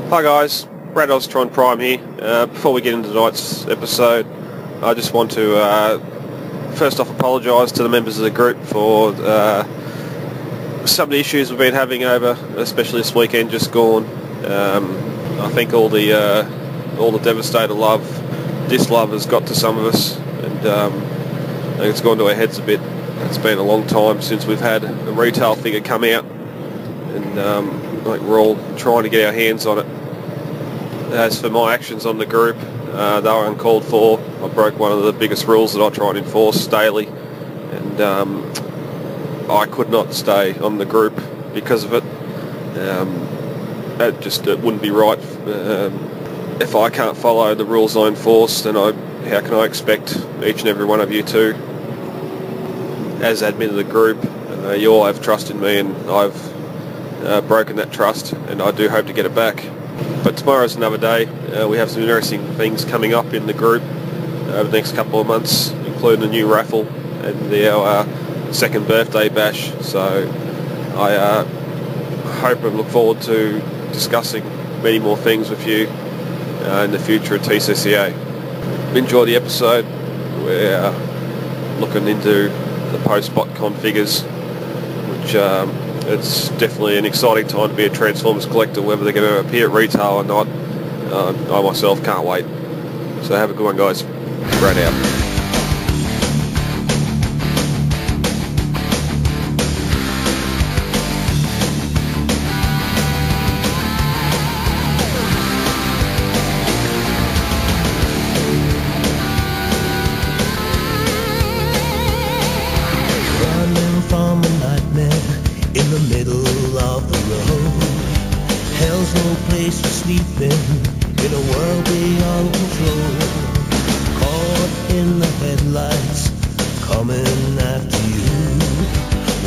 Hi guys, Brad Ostron Prime here. Before we get into tonight's episode, I just want to first off apologise to the members of the group for some of the issues we've been having over, especially this weekend just gone. I think all the devastator love, dislove has got to some of us, and I think it's gone to our heads a bit. It's been a long time since we've had a retail figure come out, and I think we're all trying to get our hands on it. As for my actions on the group, they were uncalled for. I broke one of the biggest rules that I try and enforce daily, and I could not stay on the group because of it. It wouldn't be right. If I can't follow the rules I enforce, then how can I expect each and every one of you to? As admin of the group, you all have trust in me, and I've broken that trust, and I do hope to get it back. But tomorrow's another day. We have some interesting things coming up in the group over the next couple of months, including a new raffle and our second birthday bash. So I hope and look forward to discussing many more things with you in the future at TCCA. Enjoy the episode. We're looking into the post-Botcon figures, which it's definitely an exciting time to be a Transformers collector, whether they're going to appear at retail or not. I myself can't wait. So have a good one, guys. Brad out. In a world beyond control, caught in the headlights, coming after you.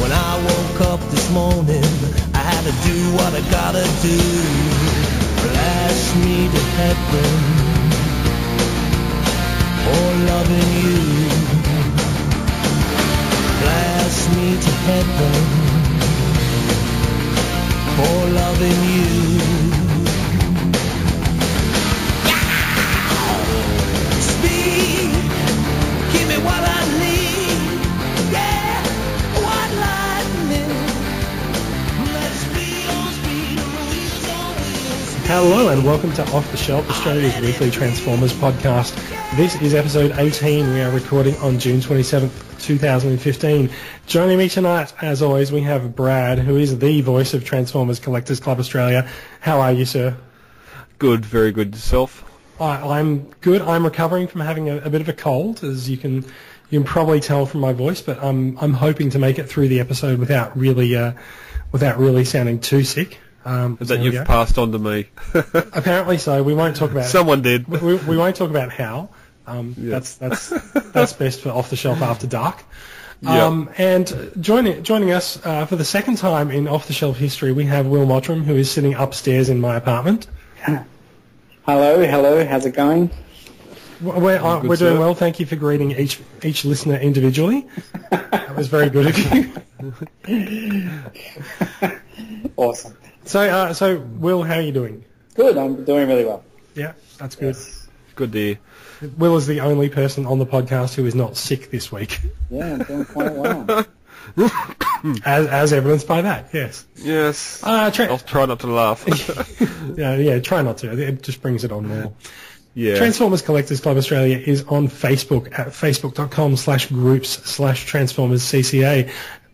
When I woke up this morning, I had to do what I gotta do. Blast me to heaven for loving you. Blast me to heaven for loving you. Hello and welcome to Off the Shelf, Australia's weekly Transformers podcast. This is episode 18. We are recording on June 27th, 2015. Joining me tonight, as always, we have Brad, who is the voice of Transformers Collectors Club Australia. How are you, sir? Good, very good. Yourself? I'm good. I'm recovering from having a bit of a cold, as you can probably tell from my voice, but I'm hoping to make it through the episode without really sounding too sick. That you've passed on to me. Apparently so. We won't talk about Someone did. We won't talk about how. That's best for Off the Shelf After Dark. And joining us for the second time in Off the Shelf history, we have Will Mottram, who is sitting upstairs in my apartment. Hello. How's it going? We're doing well. Thank you for greeting each listener individually. That was very good of you. Awesome. So Will, how are you doing? Good. I'm doing really well. Yeah, that's good. Yes. Good to hear. Will is the only person on the podcast who is not sick this week. Yeah, I'm doing quite well. as evidenced by that, yes. Yes. I'll try not to laugh. yeah, try not to. It just brings it on more. Yeah. Transformers Collectors Club Australia is on Facebook at facebook.com/groups/TransformersCCA.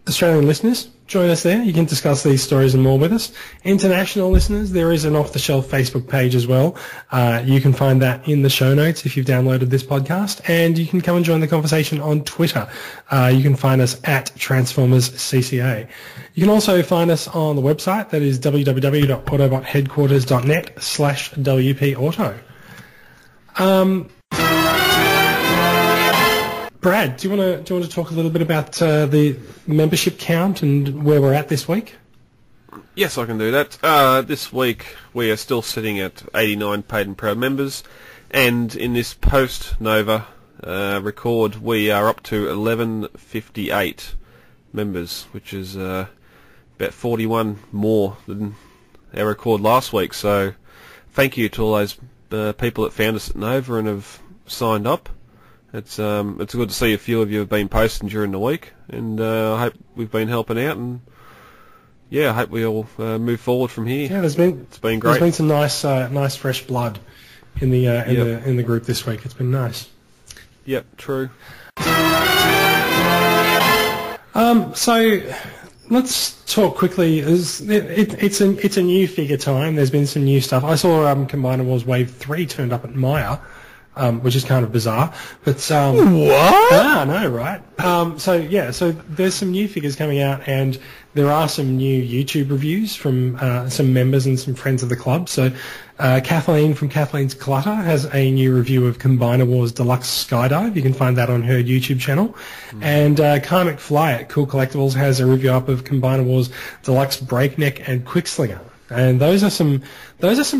Australian listeners, join us there. You can discuss these stories and more with us. International listeners, there is an off-the-shelf Facebook page as well. You can find that in the show notes if you've downloaded this podcast, and you can come and join the conversation on Twitter. You can find us at TransformersCCA. You can also find us on the website, that is www.autobotheadquarters.net/WPAuto. Brad, do you want to talk a little bit about the membership count and where we're at this week? Yes, I can do that. This week we are still sitting at 89 paid and proud members, and in this post-Nova record we are up to 1158 members, which is about 41 more than our record last week. So thank you to all those people that found us at Nova and have signed up. It's good to see a few of you have been posting during the week, and I hope we've been helping out, and I hope we all move forward from here. Yeah, it's been great. There's been some nice fresh blood in the group this week. It's been nice. Yep, true. So let's talk quickly. It's a new figure time. There's been some new stuff. I saw Combiner Wars Wave 3 turned up at Maya, which is kind of bizarre. But what? I know, right? So there's some new figures coming out, and there are some new YouTube reviews from some members and some friends of the club. So Kathleen from Kathleen's Clutter has a new review of Combiner Wars Deluxe Skydive. You can find that on her YouTube channel. And Kai McFly at Cool Collectibles has a review up of Combiner Wars Deluxe Breakneck and Quickslinger. And those are some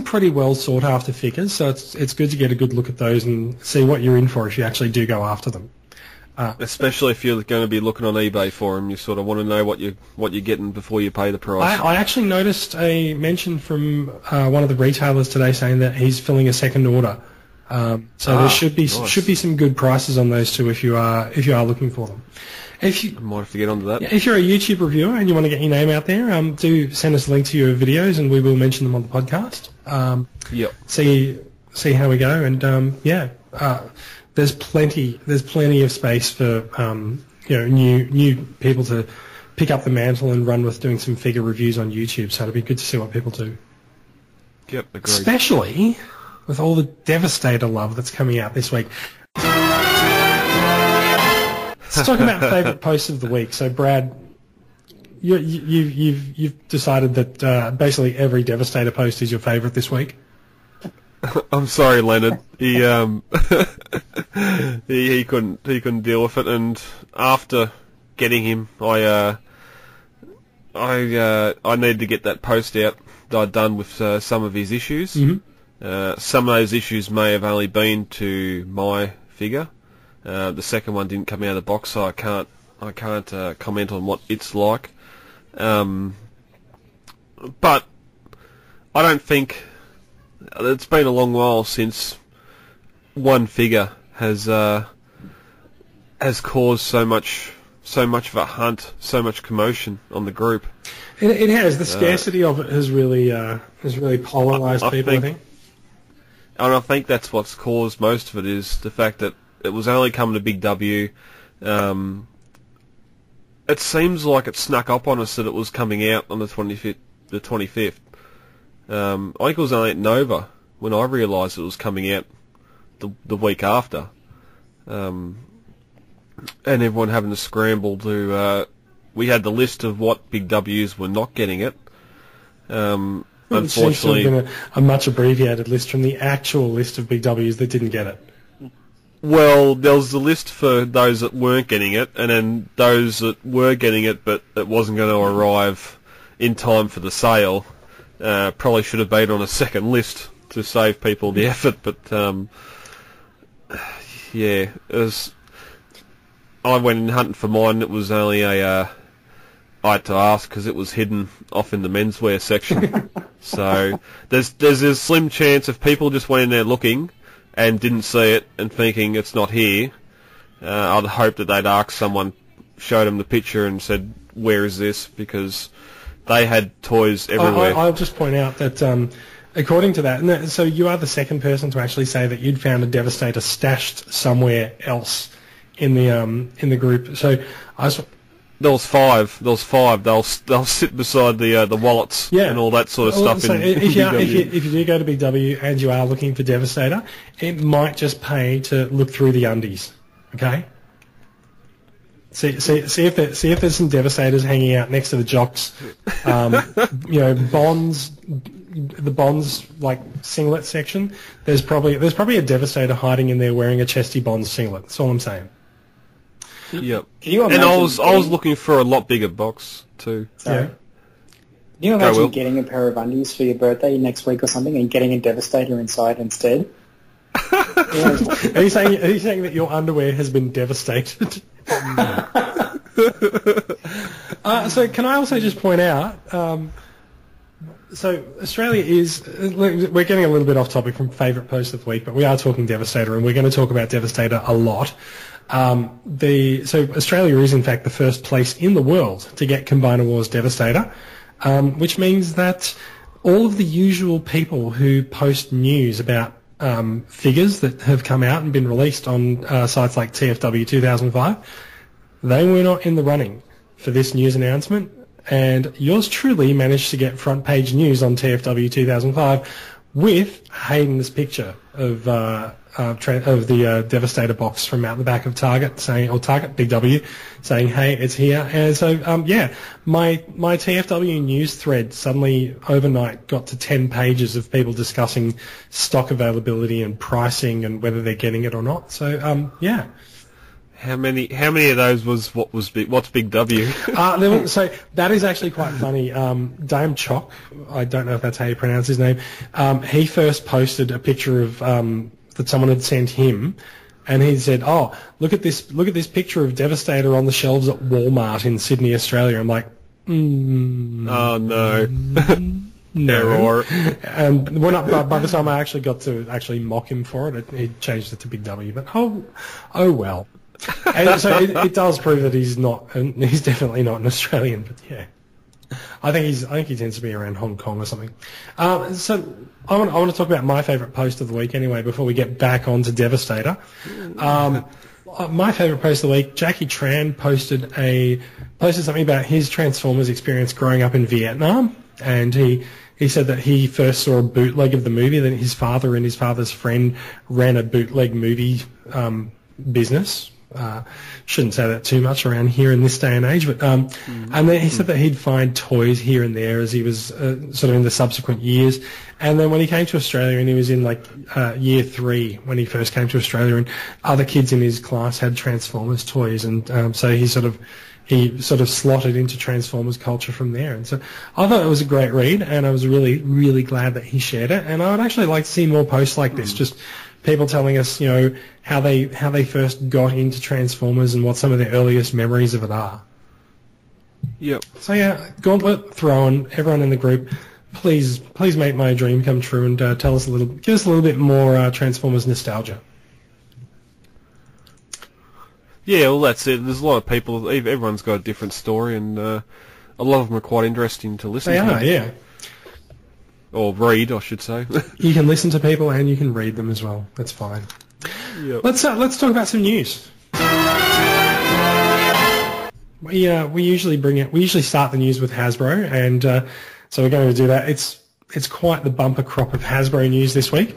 pretty well sought after figures, so it's good to get a good look at those and see what you're in for if you actually do go after them. Especially if you're going to be looking on eBay for them, you sort of want to know what you're getting before you pay the price. I actually noticed a mention from one of the retailers today saying that he's filling a second order. So there should be some good prices on those two if you are looking for them. I might have to get onto that. If you're a YouTube reviewer and you want to get your name out there, do send us a link to your videos and we will mention them on the podcast. Yep. See how we go, and there's plenty of space for new people to pick up the mantle and run with doing some figure reviews on YouTube. So it'll be good to see what people do. Yep, agreed. Especially with all the Devastator love that's coming out this week. Let's talk about favourite posts of the week. So, Brad, you've decided that basically every Devastator post is your favourite this week. I'm sorry, Leonard. He he couldn't deal with it, and after getting him, I needed to get that post out that I'd done with some of his issues. Mm-hmm. Some of those issues may have only been to my figure. The second one didn't come out of the box, so I can't comment on what it's like. But I don't think it's been a long while since one figure has caused so much of a hunt, so much commotion on the group. It has. The scarcity of it has really polarised people, I think. And I think that's what's caused most of it, is the fact that it was only coming to Big W. It seems like it snuck up on us that it was coming out on the 25th. I think it was only at Nova when I realised it was coming out the week after. And everyone having to scramble to... we had the list of what Big Ws were not getting it. Unfortunately... It seems to have been a much abbreviated list from the actual list of Big Ws that didn't get it. Well, there was the list for those that weren't getting it, and then those that were getting it, but it wasn't going to arrive in time for the sale. Probably should have been on a second list to save people the effort, but it was. I went in hunting for mine. It was only I had to ask because it was hidden off in the menswear section. So there's a slim chance if people just went in there looking and didn't see it and thinking it's not here, I'd hope that they'd ask someone, showed them the picture and said, where is this? Because they had toys everywhere. I'll just point out that according to that, so you are the second person to actually say that you'd found a Devastator stashed somewhere else in the group. So there was five. They'll sit beside the wallets and all that sort of stuff. So if you do go to Big W and you are looking for Devastator, it might just pay to look through the undies. Okay. See if there's some Devastators hanging out next to the jocks. Bonds, the Bonds like singlet section. There's probably a Devastator hiding in there wearing a Chesty Bonds singlet. That's all I'm saying. Yep. And I was looking for a lot bigger box too. Sorry. Yeah. Can you imagine getting a pair of undies for your birthday next week or something and getting a Devastator inside instead? Are you saying that your underwear has been devastated? So can I also just point out So Australia is, we're getting a little bit off topic from favourite post of the week, but we are talking Devastator, and we're going to talk about Devastator a lot. So Australia is in fact the first place in the world to get Combiner Wars Devastator, which means that all of the usual people who post news about figures that have come out and been released on sites like TFW 2005, they were not in the running for this news announcement. And yours truly managed to get front page news on TFW 2005 with Hayden's picture of the Devastator box from out the back of Target, Target Big W, saying, "Hey, it's here." And so, my TFW news thread suddenly overnight got to 10 pages of people discussing stock availability and pricing and whether they're getting it or not. So, yeah. How many of those what's Big W? So that is actually quite funny. Dame Chock, I don't know if that's how you pronounce his name. He first posted a picture of that someone had sent him, and he said, "Oh, look at this picture of Devastator on the shelves at Walmart in Sydney, Australia." I'm like, oh no. No. Error. And by the time I actually got to actually mock him for it, he changed it to Big W. But oh well. And so it does prove that he's definitely not an Australian, but yeah. I think he tends to be around Hong Kong or something. So I want to talk about my favourite post of the week anyway before we get back onto Devastator. My favourite post of the week, Jackie Tran posted something about his Transformers experience growing up in Vietnam, and he said that he first saw a bootleg of the movie, then his father and his father's friend ran a bootleg movie business. Shouldn't say that too much around here in this day and age, but and then he said that he'd find toys here and there as he was sort of in the subsequent years, and then when he came to Australia and he was in year 3 when he first came to Australia, and other kids in his class had Transformers toys, and so he sort of slotted into Transformers culture from there. And so I thought it was a great read, and I was really, really glad that he shared it. And I would actually like to see more posts like this, just people telling us, how they first got into Transformers and what some of their earliest memories of it are. Yep. So yeah, Gauntlet, Thrown, everyone in the group, please make my dream come true and give us a little bit more Transformers nostalgia. Yeah, well, that's it. There's a lot of people. Everyone's got a different story, and a lot of them are quite interesting to listen to. They are, yeah. Or read, I should say. You can listen to people and you can read them as well. That's fine. Yep. Let's talk about some news. We usually start the news with Hasbro, and so we're going to do that. It's quite the bumper crop of Hasbro news this week.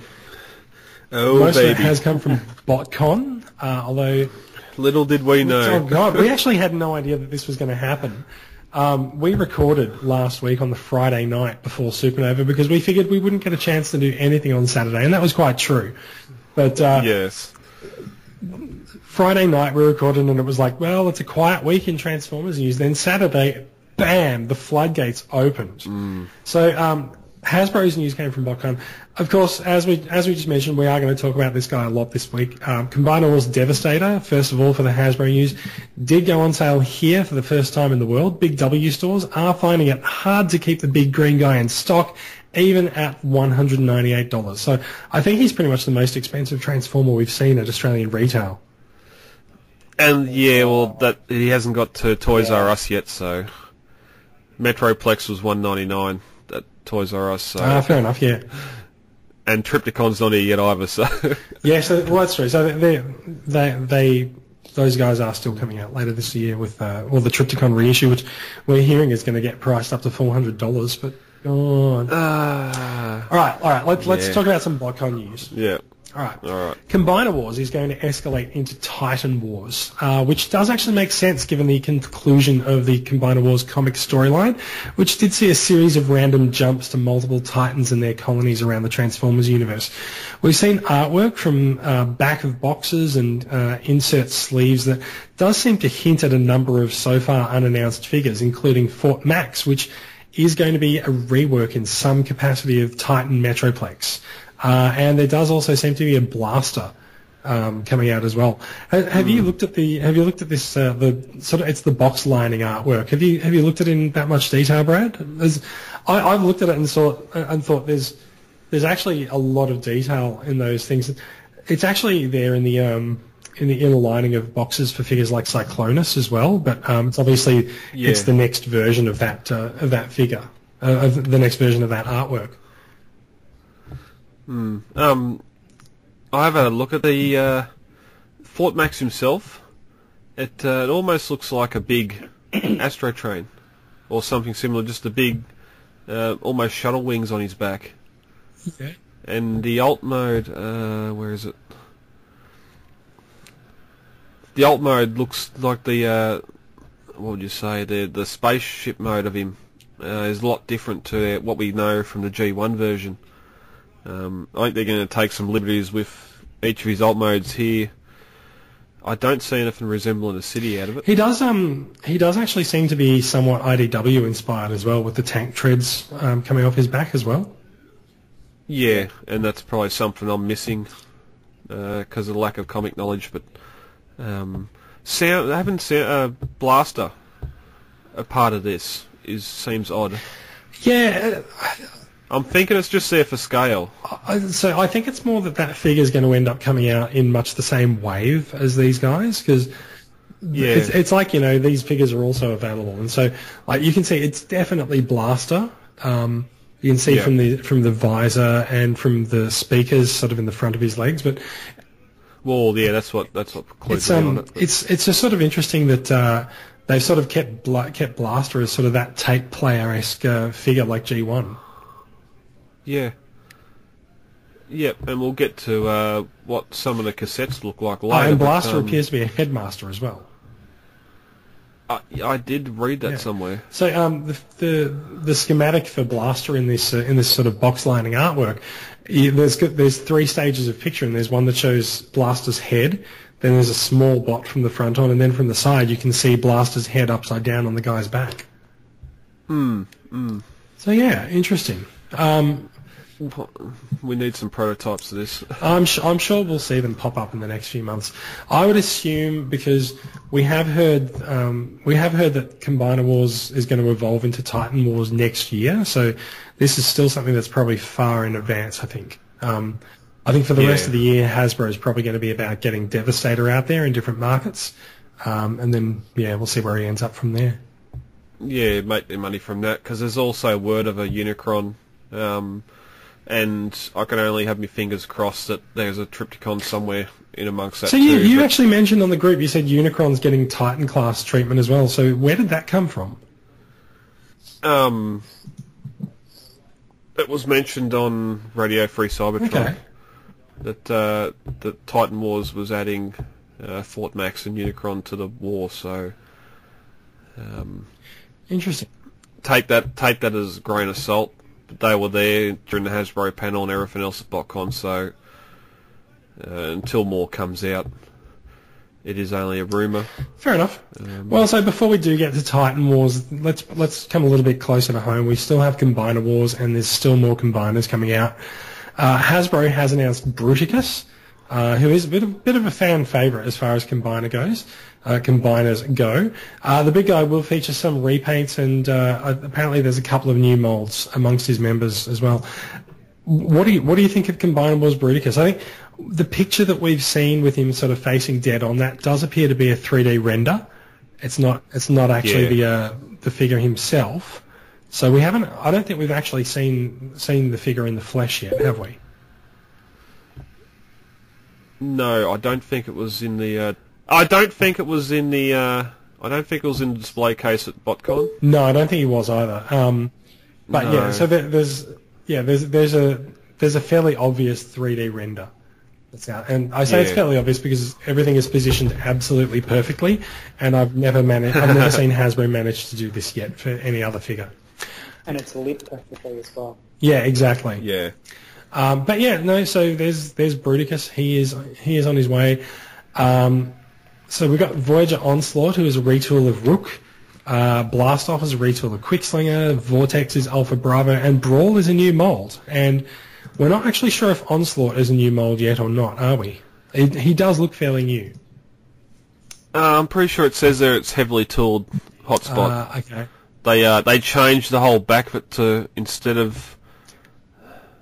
Oh, Most baby. of it has come from Botcon, although little did we know. Oh God, we actually had no idea that this was going to happen. We recorded last week on the Friday night before Supernova because we figured we wouldn't get a chance to do anything on Saturday, and that was quite true. But yes, Friday night we recorded, and it was like, well, it's a quiet week in Transformers news. Then Saturday, bam, the floodgates opened. So Hasbro's news came from Botcon. Of course, as we just mentioned, we are going to talk about this guy a lot this week. Combiner Wars Devastator, first of all, for the Hasbro news, did go on sale here for the first time in the world. Big W stores are finding it hard to keep the big green guy in stock, even at $198. So I think he's pretty much the most expensive Transformer we've seen at Australian retail. And yeah, well, that he hasn't got to Toys R Us yet, so Metroplex was $199 at Toys R Us. So. Fair enough, yeah. And Triptychon's not here yet either, so... Yeah, so well, that's true. So those guys are still coming out later this year with the Triptychon reissue, which we're hearing is going to get priced up to $400, but go on. All right. Let's talk about some Botcon news. Yeah. All right. Combiner Wars is going to escalate into Titan Wars, which does actually make sense given the conclusion of the Combiner Wars comic storyline, which did see a series of random jumps to multiple Titans and their colonies around the Transformers universe. We've seen artwork from back of boxes and insert sleeves that does seem to hint at a number of so far unannounced figures, including Fort Max, which is going to be a rework in some capacity of Titan Metroplex. And there does also seem to be a blaster coming out as well. Have you looked at this the sort of, it's the box lining artwork? Have you looked at it in that much detail, Brad? I've looked at it and thought there's actually a lot of detail in those things. It's actually there in the inner lining of boxes for figures like Cyclonus as well, but it's obviously it's the next version of that figure, of the next version of that artwork. I have had a look at the Fort Max himself. It almost looks like a big Astro train or something similar, just the big, almost shuttle wings on his back. Okay. And the alt mode, where is it? The alt mode looks like the, what would you say, the spaceship mode of him is a lot different to what we know from the G1 version. I think they're going to take some liberties with each of his alt modes here. I don't see anything resembling a city out of it. He does actually seem to be somewhat IDW inspired as well, with the tank treads coming off his back as well. Yeah, and that's probably something I'm missing because of the lack of comic knowledge. But Blaster, a part of this, seems odd. Yeah. I'm thinking it's just there for scale. So I think it's more that figure's going to end up coming out in much the same wave as these guys, because it's like, these figures are also available, and so like you can see it's definitely Blaster. You can see from the visor and from the speakers sort of in the front of his legs, but that's what clues me on it. It's just sort of interesting that they've sort of kept Blaster as sort of that tape player-esque figure like G1. Yeah. Yep, and we'll get to what some of the cassettes look like later. And Blaster appears to be a headmaster as well. I did read that somewhere. So the schematic for Blaster in this sort of box lining artwork, there's 3 stages of picture, and there's one that shows Blaster's head. Then there's a small bot from the front on, and then from the side you can see Blaster's head upside down on the guy's back. So yeah, interesting. We need some prototypes of this. I'm sure we'll see them pop up in the next few months. I would assume, because we have heard that Combiner Wars is going to evolve into Titan Wars next year. So this is still something that's probably far in advance, I think. I think for the rest of the year, Hasbro is probably going to be about getting Devastator out there in different markets, and then we'll see where he ends up from there. Yeah, make their money from that, because there's also word of a Unicron. And I can only have my fingers crossed that there's a Triptychon somewhere in amongst that. So you actually mentioned on the group, you said Unicron's getting Titan class treatment as well. So where did that come from? It was mentioned on Radio Free Cybertron that Titan Wars was adding Fort Max and Unicron to the war. So interesting. Take that as a grain of salt. They were there during the Hasbro panel and everything else at Botcon, so until more comes out, it is only a rumour. Fair enough. Well, so before we do get to Titan Wars, let's come a little bit closer to home. We still have Combiner Wars, and there's still more Combiners coming out. Hasbro has announced Bruticus, who is a bit of a fan favourite as far as Combiners go. The big guy will feature some repaints, and apparently there's a couple of new molds amongst his members as well. What do you think of Combiner Wars Bruticus? I think the picture that we've seen with him sort of facing dead on that does appear to be a 3D render. It's not actually the figure himself. So I don't think we've actually seen the figure in the flesh yet, have we? No, I don't think it was in the. I don't think it was in the display case at Botcon. No, I don't think he was either. But no. Yeah, so there's a fairly obvious 3D render that's out, and I say it's fairly obvious because everything is positioned absolutely perfectly, and I've never seen Hasbro manage to do this yet for any other figure. And it's lit perfectly as well. Yeah, exactly. Yeah. But yeah, no. So there's Bruticus. He is on his way. So we've got Voyager Onslaught, who is a retool of Rook. Blastoff is a retool of Quickslinger. Vortex is Alpha Bravo, and Brawl is a new mold. And we're not actually sure if Onslaught is a new mold yet or not, are we? He does look fairly new. I'm pretty sure it says there it's heavily tooled hotspot. Okay. They changed the whole back of it to instead of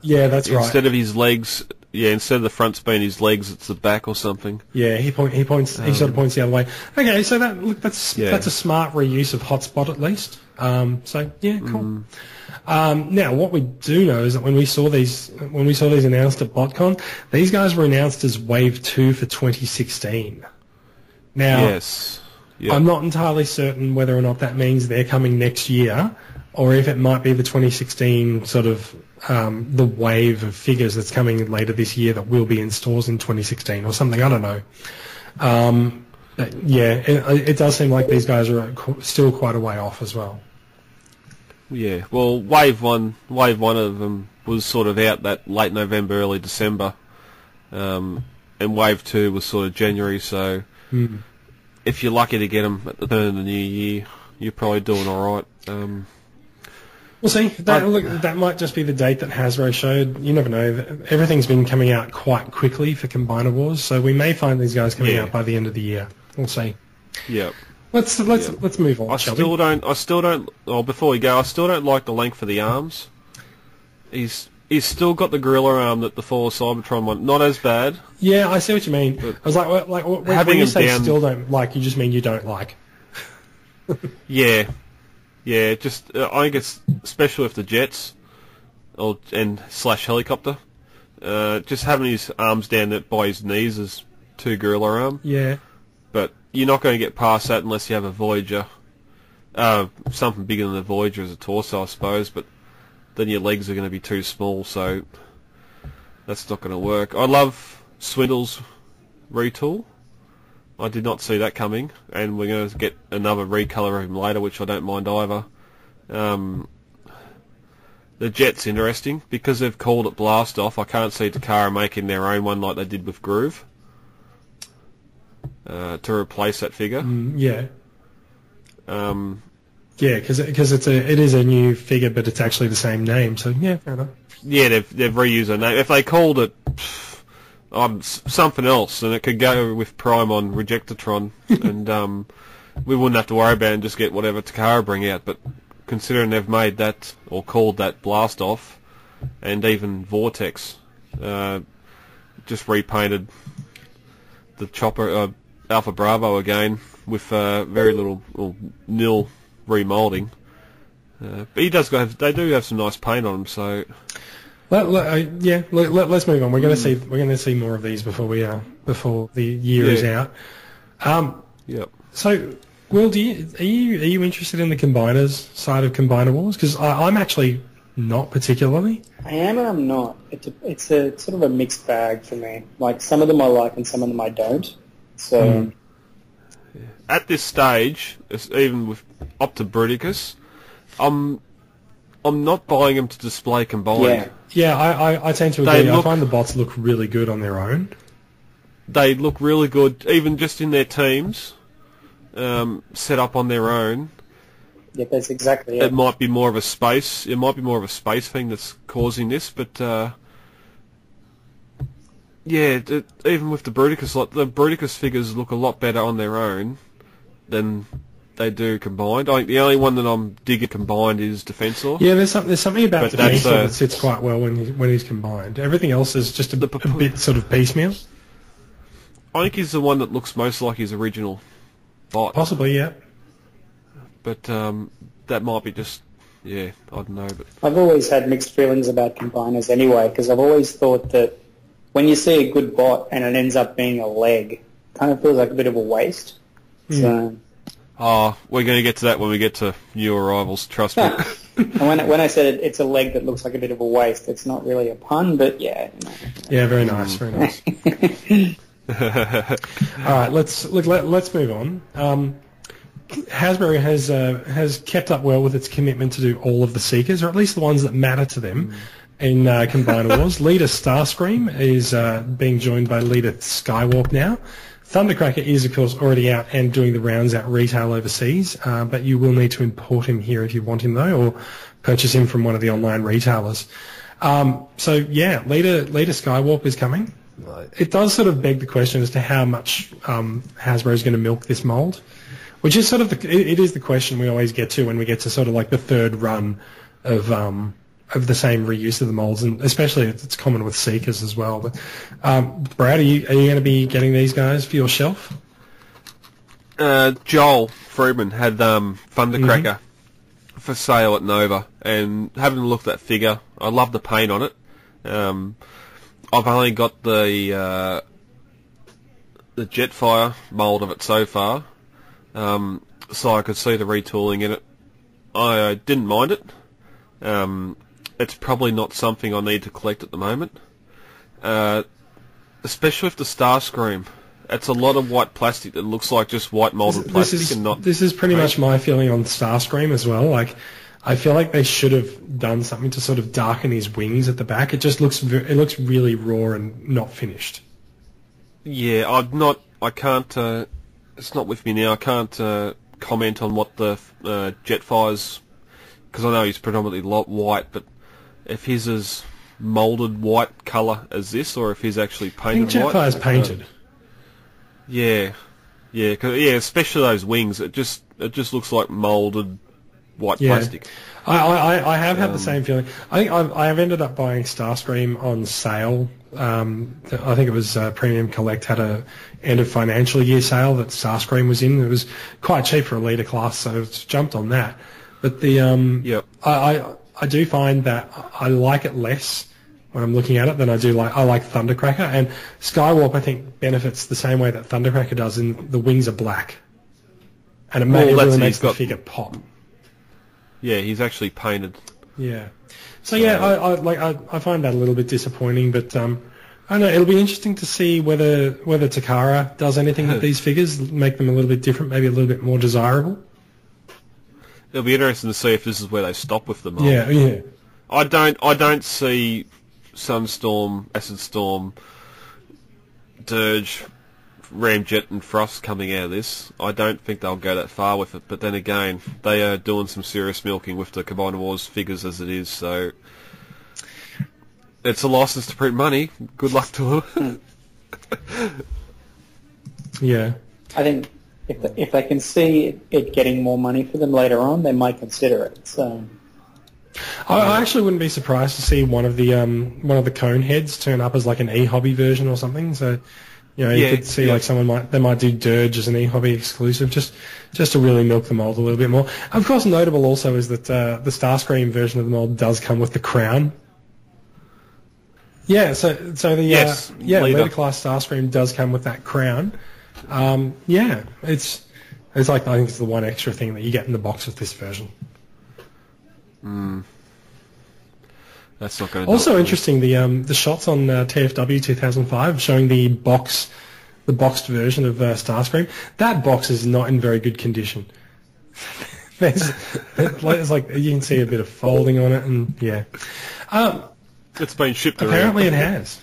instead of his legs. Yeah, instead of the front's being his legs, it's the back or something. Yeah, he points. He sort of points the other way. Okay, so that's a smart reuse of hotspot at least. So yeah, cool. Now, what we do know is that when we saw these announced at Botcon, these guys were announced as Wave 2 for 2016. Now, yes. Yep. I'm not entirely certain whether or not that means they're coming next year, or if it might be the 2016 sort of the wave of figures that's coming later this year that will be in stores in 2016 or something. I don't know. It does seem like these guys are still quite a way off as well. Yeah, well, Wave 1 of them was sort of out that late November, early December, and Wave 2 was sort of January, so if you're lucky to get them at the turn of the new year, you're probably doing all right. We'll see. That might just be the date that Hasbro showed. You never know. Everything's been coming out quite quickly for Combiner Wars, so we may find these guys coming out by the end of the year. We'll see. Yep. Let's move on. I still don't. Oh, before we go, I still don't like the length of the arms. He's still got the gorilla arm that the Fall of Cybertron one. Not as bad. Yeah, I see what you mean. I was like when you say still don't like, you just mean you don't like. Yeah. Just I think it's especially with the jets, and / helicopter. Just having his arms down by his knees is too gorilla arm. Yeah. But you're not going to get past that unless you have a Voyager. Something bigger than the Voyager as a torso, I suppose, but then your legs are going to be too small, so that's not going to work. I love Swindle's retool. I did not see that coming, and we're going to get another recolor of him later, which I don't mind either. The jet's interesting, because they've called it Blast Off. I can't see Takara making their own one like they did with Groove. To replace that figure. Yeah. Because it is a new figure, but it's actually the same name. So yeah, fair enough. Yeah, they've reused the name. If they called it something else, then it could go with Prime on Rejectatron, and we wouldn't have to worry about it and just get whatever Takara bring out. But considering they've made that or called that Blast Off, and even Vortex, just repainted the chopper. Alpha Bravo again with very little or nil remoulding. But they do have some nice paint on them. So let's move on. We're going to see more of these before the year is out. Yep. So, Will, are you interested in the combiners side of Combiner Wars? Because I'm actually not particularly. I am and I'm not. It's a sort of a mixed bag for me. Like some of them I like and some of them I don't. So at this stage, even with up to Bruticus, I'm not buying them to display combined. Yeah, I tend to agree. I find the bots look really good on their own. They look really good, even just in their teams, set up on their own. Yeah, that's exactly it. It might be more of a space. It might be more of a space thing that's causing this, but. Even with the Bruticus, the Bruticus figures look a lot better on their own than they do combined. I think the only one that I'm digging combined is Defensor. Yeah, there's something about Defensor that sits quite well when he's combined. Everything else is just a bit sort of piecemeal. I think he's the one that looks most like his original bot. Possibly, yeah. But that might be just, I don't know. But I've always had mixed feelings about combiners anyway, because I've always thought that when you see a good bot and it ends up being a leg, it kind of feels like a bit of a waste. So, we're going to get to that when we get to new arrivals, trust me. And when I said it's a leg that looks like a bit of a waste, it's not really a pun, but yeah. Yeah, very nice, very nice. All right, let's move on. Hasbro has kept up well with its commitment to do all of the Seekers, or at least the ones that matter to them. In Combiner Wars, Leader Starscream is being joined by Leader Skywarp now. Thundercracker is, of course, already out and doing the rounds at retail overseas, but you will need to import him here if you want him, though, or purchase him from one of the online retailers. Leader Skywarp is coming. it does sort of beg the question as to how much Hasbro is going to milk this mold, which is sort of it is the question we always get to when we get to sort of like the third run of the same reuse of the molds, and especially it's common with Seekers as well. But Brad, are you going to be getting these guys for your shelf? Joel Friedman had Thundercracker for sale at Nova, and having a look at that figure, I love the paint on it. I've only got the Jetfire mould of it so far, so I could see the retooling in it. I didn't mind it. It's probably not something I need to collect at the moment, especially with the Starscream. It's a lot of white plastic that looks like just white moulded plastic and not... This is pretty much my feeling on Starscream as well. Like, I feel like they should have done something to sort of darken his wings at the back. It just looks really raw and not finished. Yeah, I can't... it's not with me now. I can't comment on what the Jetfire's... Because I know he's predominantly white, but if his is moulded white colour as this, or if he's actually painted white... I think Jetfire's painted. Yeah, especially those wings. It just looks like moulded white plastic. I have had the same feeling. I think I have ended up buying Starscream on sale. I think it was Premium Collect had a end of financial year sale that Starscream was in. It was quite cheap for a leader class, so it's jumped on that. But the I do find that I like it less when I'm looking at it than I like Thundercracker, and Skywarp I think benefits the same way that Thundercracker does in the wings are black, and it really makes the figure pop. Yeah, he's actually painted. Yeah, so I find that a little bit disappointing, but I don't know. It'll be interesting to see whether Takara does anything with these figures, make them a little bit different, maybe a little bit more desirable. It'll be interesting to see if this is where they stop with them. Yeah. I don't see Sunstorm, Acid Storm, Dirge, Ramjet and Frost coming out of this. I don't think they'll go that far with it, but then again, they are doing some serious milking with the Combiner Wars figures as it is, so it's a license to print money. Good luck to them. Yeah. I think if they can see it getting more money for them later on, they might consider it. So I actually wouldn't be surprised to see one of the cone heads turn up as like an e-hobby version or something. So, you could see like they might do Dirge as an e-hobby exclusive, just to really milk the mold a little bit more. Of course, notable also is that the Starscream version of the mold does come with the crown. Yeah, so the leader class Starscream does come with that crown. It's like, I think it's the one extra thing that you get in the box with this version. That's not going to. Also interesting, the shots on TFW 2005 showing the boxed version of Starscream. That box is not in very good condition. It's like you can see a bit of folding on it, and it's been shipped around. Apparently, it has.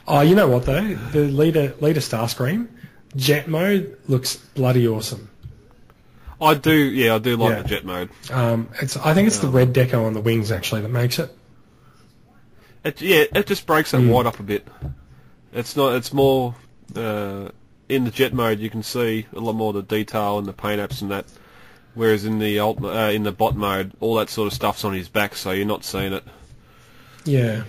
Oh, you know what though? The leader Starscream jet mode looks bloody awesome. I do like the jet mode. I think it's the red deco on the wings actually that makes it. It just breaks that white up a bit. It's more in the jet mode. You can see a lot more of the detail and the paint apps and that. Whereas in the in the bot mode, all that sort of stuff's on his back, so you're not seeing it. Yeah.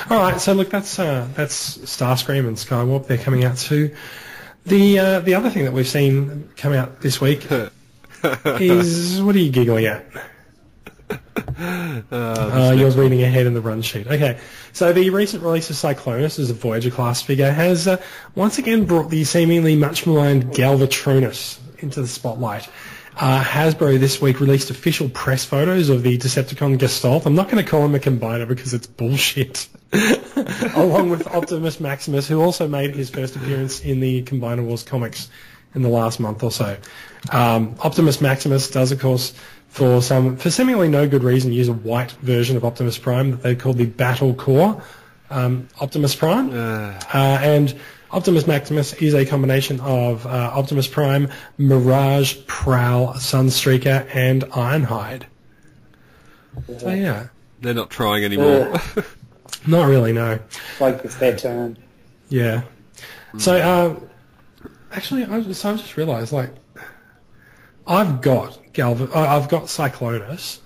All right, so look, that's Starscream and Skywarp. They're coming out too. The other thing that we've seen come out this week is, what are you giggling at? You're reading ahead in the run sheet. Okay, so the recent release of Cyclonus as a Voyager class figure has once again brought the seemingly much maligned Galvatronus into the spotlight. Hasbro this week released official press photos of the Decepticon Gestalt. I'm not going to call him a combiner because it's bullshit. Along with Optimus Maximus, who also made his first appearance in the Combiner Wars comics in the last month or so. Optimus Maximus does, of course, for seemingly no good reason, use a white version of Optimus Prime that they call the Battle Core Optimus Prime. And Optimus Maximus is a combination of Optimus Prime, Mirage, Prowl, Sunstreaker, and Ironhide. So yeah, they're not trying anymore. Not really, no. Like it's their turn. Yeah. So, actually, I just realised, like, I've got Cyclonus,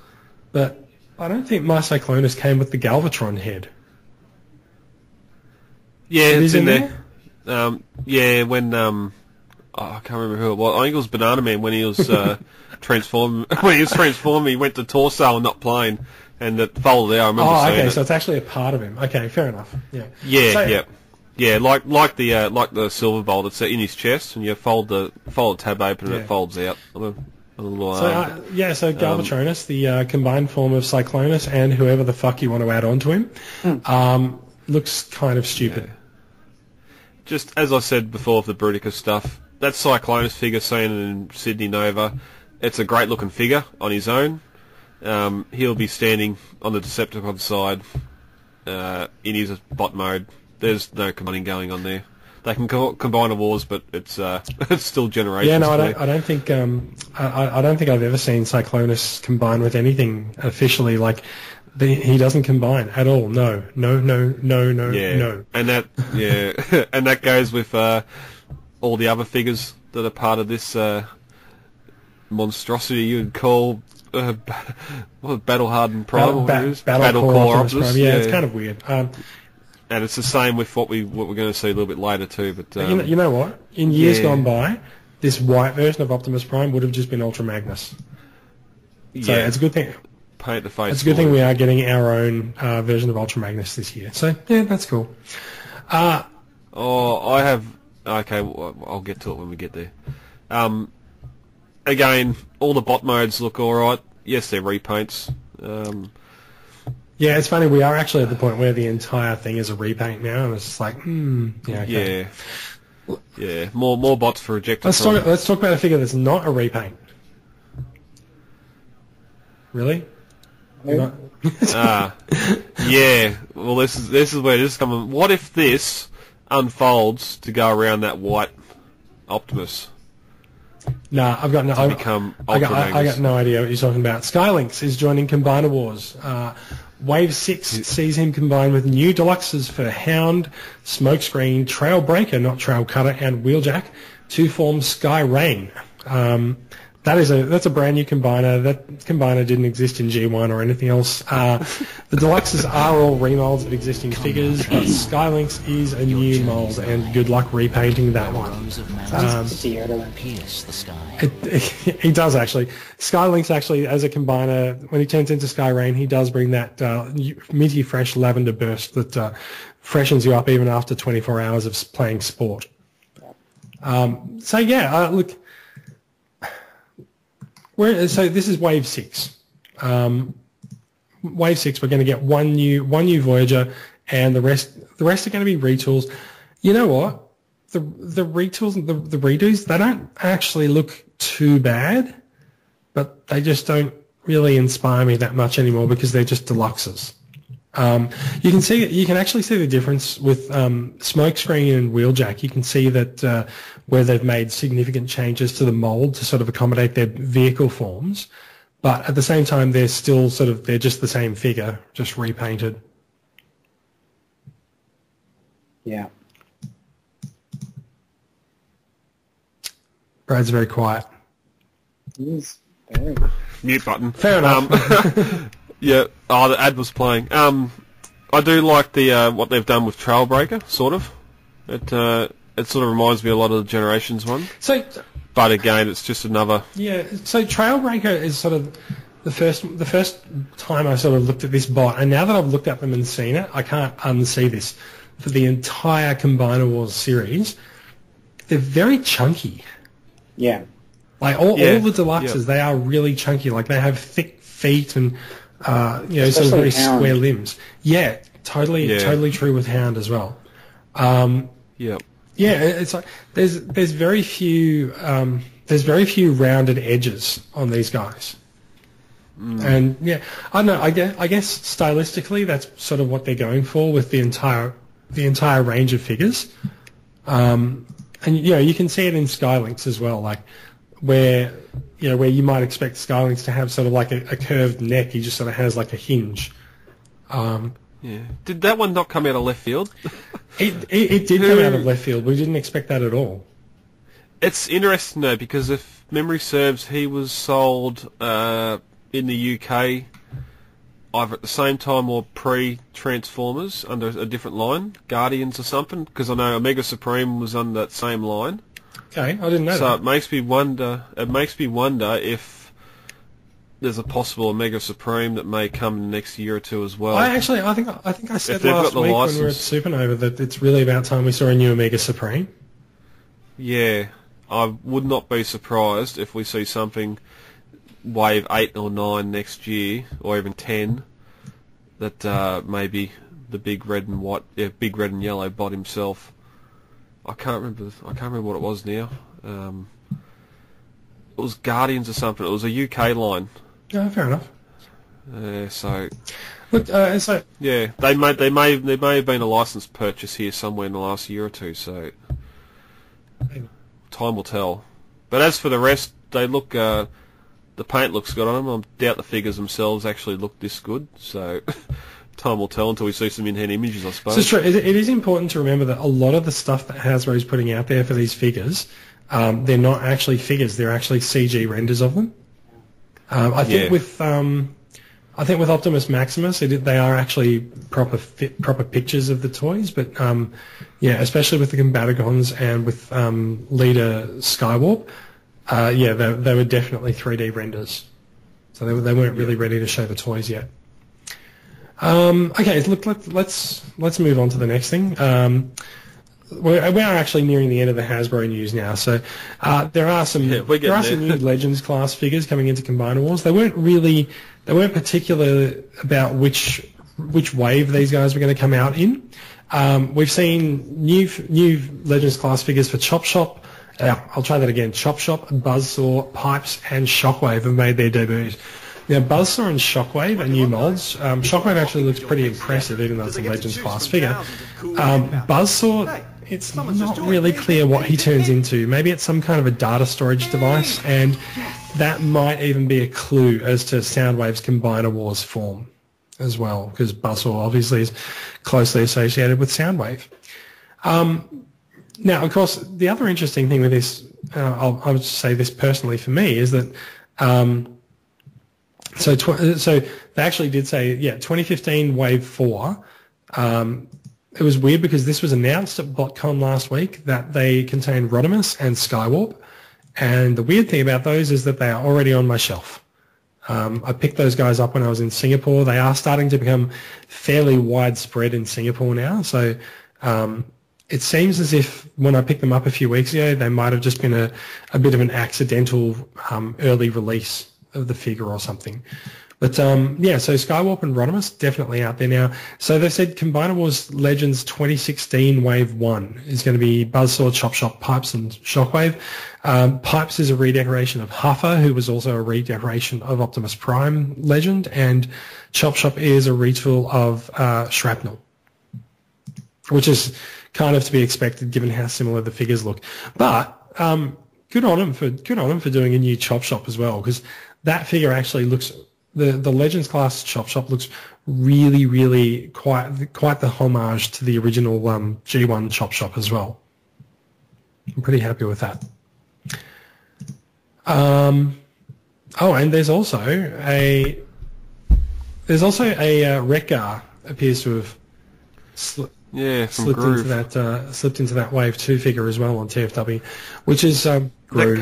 but I don't think my Cyclonus came with the Galvatron head. Yeah, it's in there. Yeah, when I can't remember who it was. I think it was Banana Man when he was transformed. When he was transformed, he went to torso and not plane, and it folded out. I remember seeing okay, it. so it's actually a part of him. Okay, fair enough. Yeah. Yeah, like the silver bolt. It's in his chest, and you fold the tab open, and it folds out. So Galvatronus, the combined form of Cyclonus and whoever the fuck you want to add on to him, looks kind of stupid. Yeah. Just as I said before of the Brutica stuff, that Cyclonus figure seen in Sydney Nova, it's a great looking figure on his own. He'll be standing on the Decepticon side in his bot mode. There's no combining going on there. They can combine the wars, but it's it's still generations. Yeah, no, I don't think I've ever seen Cyclonus combine with anything officially. Like, he doesn't combine at all. No. Yeah. And that and that goes with all the other figures that are part of this monstrosity you would call Battle Hardened Prime. Battle Core Optimus Prime. Yeah, it's kind of weird. And it's the same with what we're going to see a little bit later too. But you know what? In years gone by, this white version of Optimus Prime would have just been Ultra Magnus. So it's a good thing. Paint the face. It's a good thing we are getting our own version of Ultra Magnus this year. So yeah, that's cool. I have. Okay, I'll get to it when we get there. Again, all the bot modes look all right. Yes, they're repaints. Yeah, it's funny. We are actually at the point where the entire thing is a repaint now, and it's just like, okay. Yeah. More bots for ejector. Let's talk about a figure that's not a repaint. Really? Yeah. Well, this is where this is coming. What if this unfolds to go around that white Optimus? Nah, I've got no. I got no idea what you're talking about. Skylynx is joining Combiner Wars. Wave 6 sees him combine with new deluxes for Hound, Smokescreen, Trailbreaker, not Trail Cutter, and Wheeljack to form Sky Rain. That's a brand new combiner. That combiner didn't exist in G1 or anything else. The deluxes are all remolds of existing figures, but Skylynx is a new mold, and good luck repainting that one. He does actually. Skylynx actually, as a combiner, when he turns into Sky Rain, he does bring that minty fresh lavender burst that freshens you up even after 24 hours of playing sport. Look. So this is Wave 6. Wave 6, we're going to get one new Voyager, and the rest are going to be retools. You know what? The retools, the redos, they don't actually look too bad, but they just don't really inspire me that much anymore because they're just deluxes. You can actually see the difference with Smokescreen and Wheeljack. You can see that where they've made significant changes to the mold to sort of accommodate their vehicle forms, but at the same time they're still they're just the same figure, just repainted. Yeah. Brad's very quiet. He is very. Mute button. Fair enough. Yeah. Oh, the ad was playing. I do like the what they've done with Trailbreaker, sort of. It sort of reminds me a lot of the Generations one. But again, it's just another. Yeah. So Trailbreaker is sort of the first time I sort of looked at this bot, and now that I've looked at them and seen it, I can't unsee this. For the entire Combiner Wars series, they're very chunky. Yeah. Like all the deluxes, they are really chunky. Like they have thick feet and sort of very square limbs. Yeah, totally true with Hound as well. Yeah, it's like there's very few rounded edges on these guys. And yeah, I don't know. I guess stylistically, that's sort of what they're going for with the entire range of figures. And you can see it in Skylynx as well, like where you might expect Skylynx to have sort of like a curved neck. He just sort of has like a hinge. Yeah. Did that one not come out of left field? It did come out of left field. We didn't expect that at all. It's interesting though, because if memory serves, he was sold in the UK either at the same time or pre-Transformers under a different line, Guardians or something, because I know Omega Supreme was on that same line. Okay, I didn't know that. So it makes me wonder if there's a possible Omega Supreme that may come in the next year or two as well. I think I said last week when we were at Supernova that it's really about time we saw a new Omega Supreme. Yeah, I would not be surprised if we see something Wave 8 or 9 next year, or even 10, that maybe the big red and yellow bot himself. I can't remember what it was now. It was Guardians or something. It was a UK line. Yeah, fair enough. So, look, yeah, they may have been a licensed purchase here somewhere in the last year or two. So, time will tell. But as for the rest, they look. The paint looks good on them. I doubt the figures themselves actually look this good. So, time will tell until we see some in-hand images, I suppose. So it's true. It is important to remember that a lot of the stuff that Hasbro is putting out there for these figures, they're not actually figures. They're actually CG renders of them. I think with Optimus Maximus, they are actually proper pictures of the toys. But yeah, especially with the Combaticons and with Leader Skywarp, they were definitely 3D renders. So they weren't really ready to show the toys yet. Okay, look, let's move on to the next thing. We are actually nearing the end of the Hasbro news now. So there are some new Legends class figures coming into Combiner Wars. They weren't particular about which wave these guys were going to come out in. We've seen new Legends class figures for Chop Shop. I'll try that again. Chop Shop, Buzzsaw, Pipes, and Shockwave have made their debuts. Now, Buzzsaw and Shockwave are new molds. Shockwave actually looks pretty impressive, even though it's a Legends class figure. Buzzsaw, it's not really clear what he turns into. Maybe it's some kind of a data storage device, and that might even be a clue as to Soundwave's Combiner Wars form as well, because Buzzsaw obviously is closely associated with Soundwave. Now, of course, the other interesting thing with this, I would say this personally for me, is that so they actually did say, 2015 Wave 4. It was weird because this was announced at Botcon last week that they contain Rodimus and Skywarp, and the weird thing about those is that they are already on my shelf. I picked those guys up when I was in Singapore. They are starting to become fairly widespread in Singapore now, so it seems as if when I picked them up a few weeks ago, they might have just been a bit of an accidental early release of the figure or something. But so Skywarp and Rodimus definitely out there now. So they've said Combiner Wars Legends 2016 Wave 1 is going to be Buzzsaw, Chop Shop, Pipes, and Shockwave. Pipes is a redecoration of Huffer, who was also a redecoration of Optimus Prime Legend, and Chop Shop is a retool of Shrapnel, which is kind of to be expected given how similar the figures look. But good on them for doing a new Chop Shop as well, because that figure actually looks, the Legends class Chop Shop looks really, really quite the homage to the original G1 Chop Shop as well. I'm pretty happy with that. And there's also a Wreck-Gar appears to have slipped into that Wave 2 figure as well on TFW, which is Groove.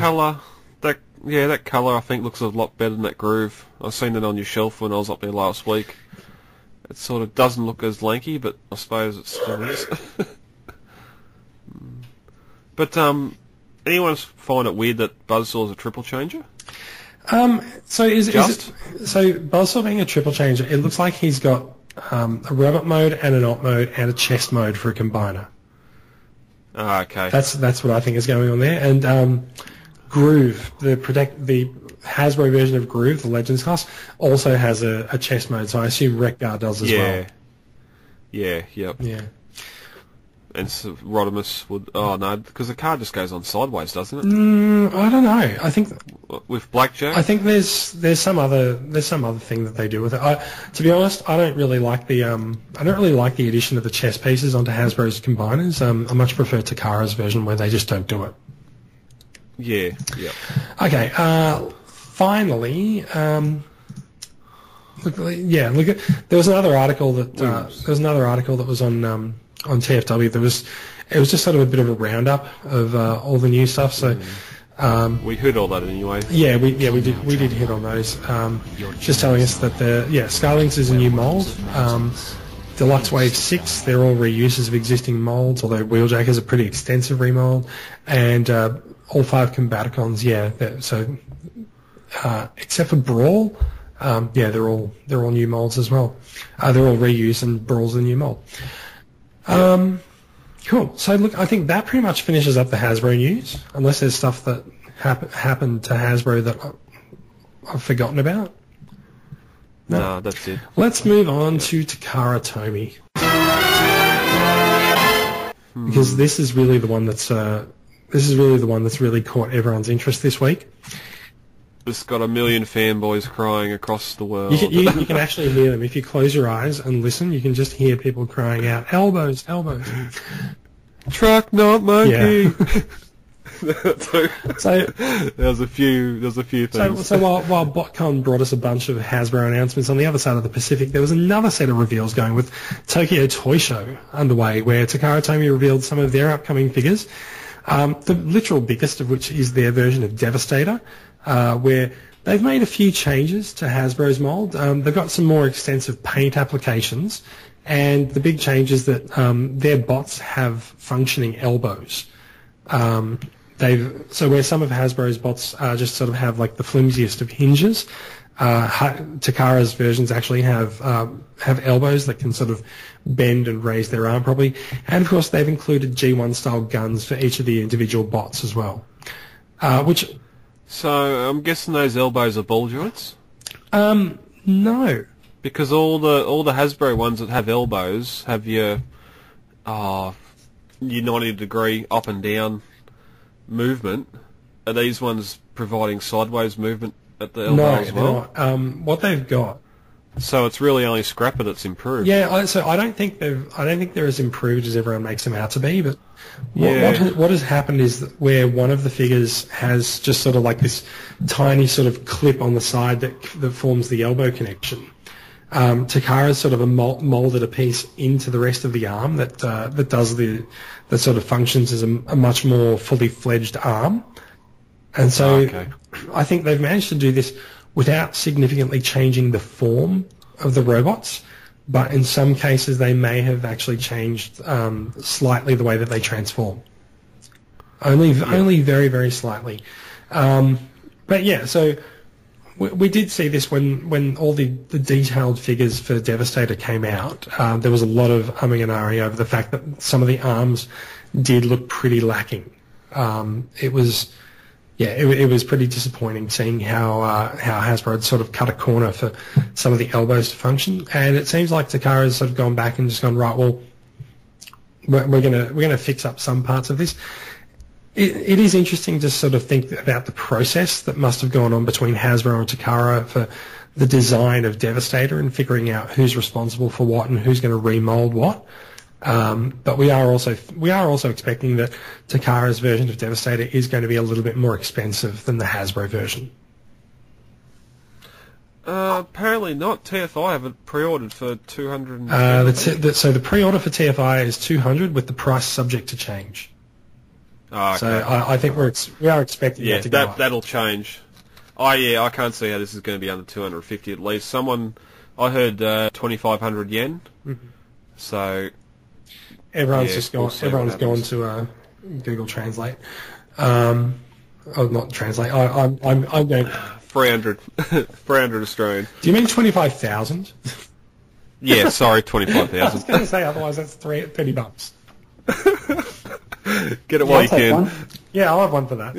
That colour I think looks a lot better than that Groove. I've seen it on your shelf when I was up there last week. It sort of doesn't look as lanky, but I suppose it still is. But anyone find it weird that Buzzsaw is a triple changer? So Buzzsaw being a triple changer, it looks like he's got a robot mode and an op mode and a chest mode for a combiner. Okay. That's what I think is going on there. And Groove, the Hasbro version of Groove, the Legends class, also has a chest mode, so I assume Wreck-Gar does as well. Yeah, yep. Yeah. and Rodimus would... Oh, no, because the card just goes on sideways, doesn't it? I don't know. I think... With Blackjack? I think there's some other thing that they do with it. To be honest, I don't really like the addition of the chess pieces onto Hasbro's combiners. I much prefer Takara's version where they just don't do it. Yeah. Okay. Finally, look at there was another article that was on TFW. It was just sort of a bit of a roundup of all the new stuff. So. We heard all that anyway. Yeah, we did hit on those. Just telling us that Skylinks is a new mould. Deluxe Wave 6, they're all reuses of existing moulds, although Wheeljack is a pretty extensive remould, and all 5 Combaticons, except for Brawl, they're all new moulds as well. They're all reuse, and Brawl's a new mould. Cool. So look, I think that pretty much finishes up the Hasbro news, unless there's stuff that happened to Hasbro that I've forgotten about. No, that's it. Let's move on to Takara Tomy, because this is really the one that's really caught everyone's interest this week. It's got a million fanboys crying across the world. You can actually hear them if you close your eyes and listen. You can just hear people crying out, "Elbows, elbows!" Truck, not monkey. Yeah. So there's a few things. So while Botcon brought us a bunch of Hasbro announcements on the other side of the Pacific, there was another set of reveals going with Tokyo Toy Show underway, where Takara Tomy revealed some of their upcoming figures. The literal biggest of which is their version of Devastator, where they've made a few changes to Hasbro's mould. They've got some more extensive paint applications, and the big change is that their bots have functioning elbows. So where some of Hasbro's bots just sort of have like the flimsiest of hinges, Takara's versions actually have elbows that can sort of bend and raise their arm properly, and of course they've included G1 style guns for each of the individual bots as well. So I'm guessing those elbows are ball joints? No, because all the Hasbro ones that have elbows have your 90-degree up and down movement. Are these ones providing sideways movement at the elbow as well? No. What they've got. So it's really only Scrapper that's improved. Yeah. So I don't think they're as improved as everyone makes them out to be. But what has happened is that where one of the figures has just sort of like this tiny sort of clip on the side that forms the elbow connection. Takara's sort of molded a piece into the rest of the arm that sort of functions as a much more fully fledged arm, and so I think they've managed to do this without significantly changing the form of the robots. But in some cases, they may have actually changed slightly the way that they transform. Only very, very slightly. But yeah, so. We did see this when all the detailed figures for Devastator came out. There was a lot of umming and ahhing over the fact that some of the arms did look pretty lacking. It was pretty disappointing seeing how Hasbro had sort of cut a corner for some of the elbows to function. And it seems like Takara's sort of gone back and just gone, right, well, we're gonna fix up some parts of this. It is interesting to sort of think about the process that must have gone on between Hasbro and Takara for the design of Devastator and figuring out who's responsible for what and who's going to remold what. But we are also expecting that Takara's version of Devastator is going to be a little bit more expensive than the Hasbro version. Apparently not. TFI have it pre-ordered for $200. So the pre-order for TFI is $200 with the price subject to change. Oh, okay. So I think we are expecting that to go up. That'll change. Oh yeah, I can't see how this is going to be under 250 at least. I heard 2,500 yen. Mm-hmm. So everyone's gone to Google Translate. Not Translate. I'm going 300 Australian. Do you mean 25,000? Yeah, sorry, 25,000. I was going to say otherwise that's $30. Get it while you can. One. Yeah, I'll have one for that.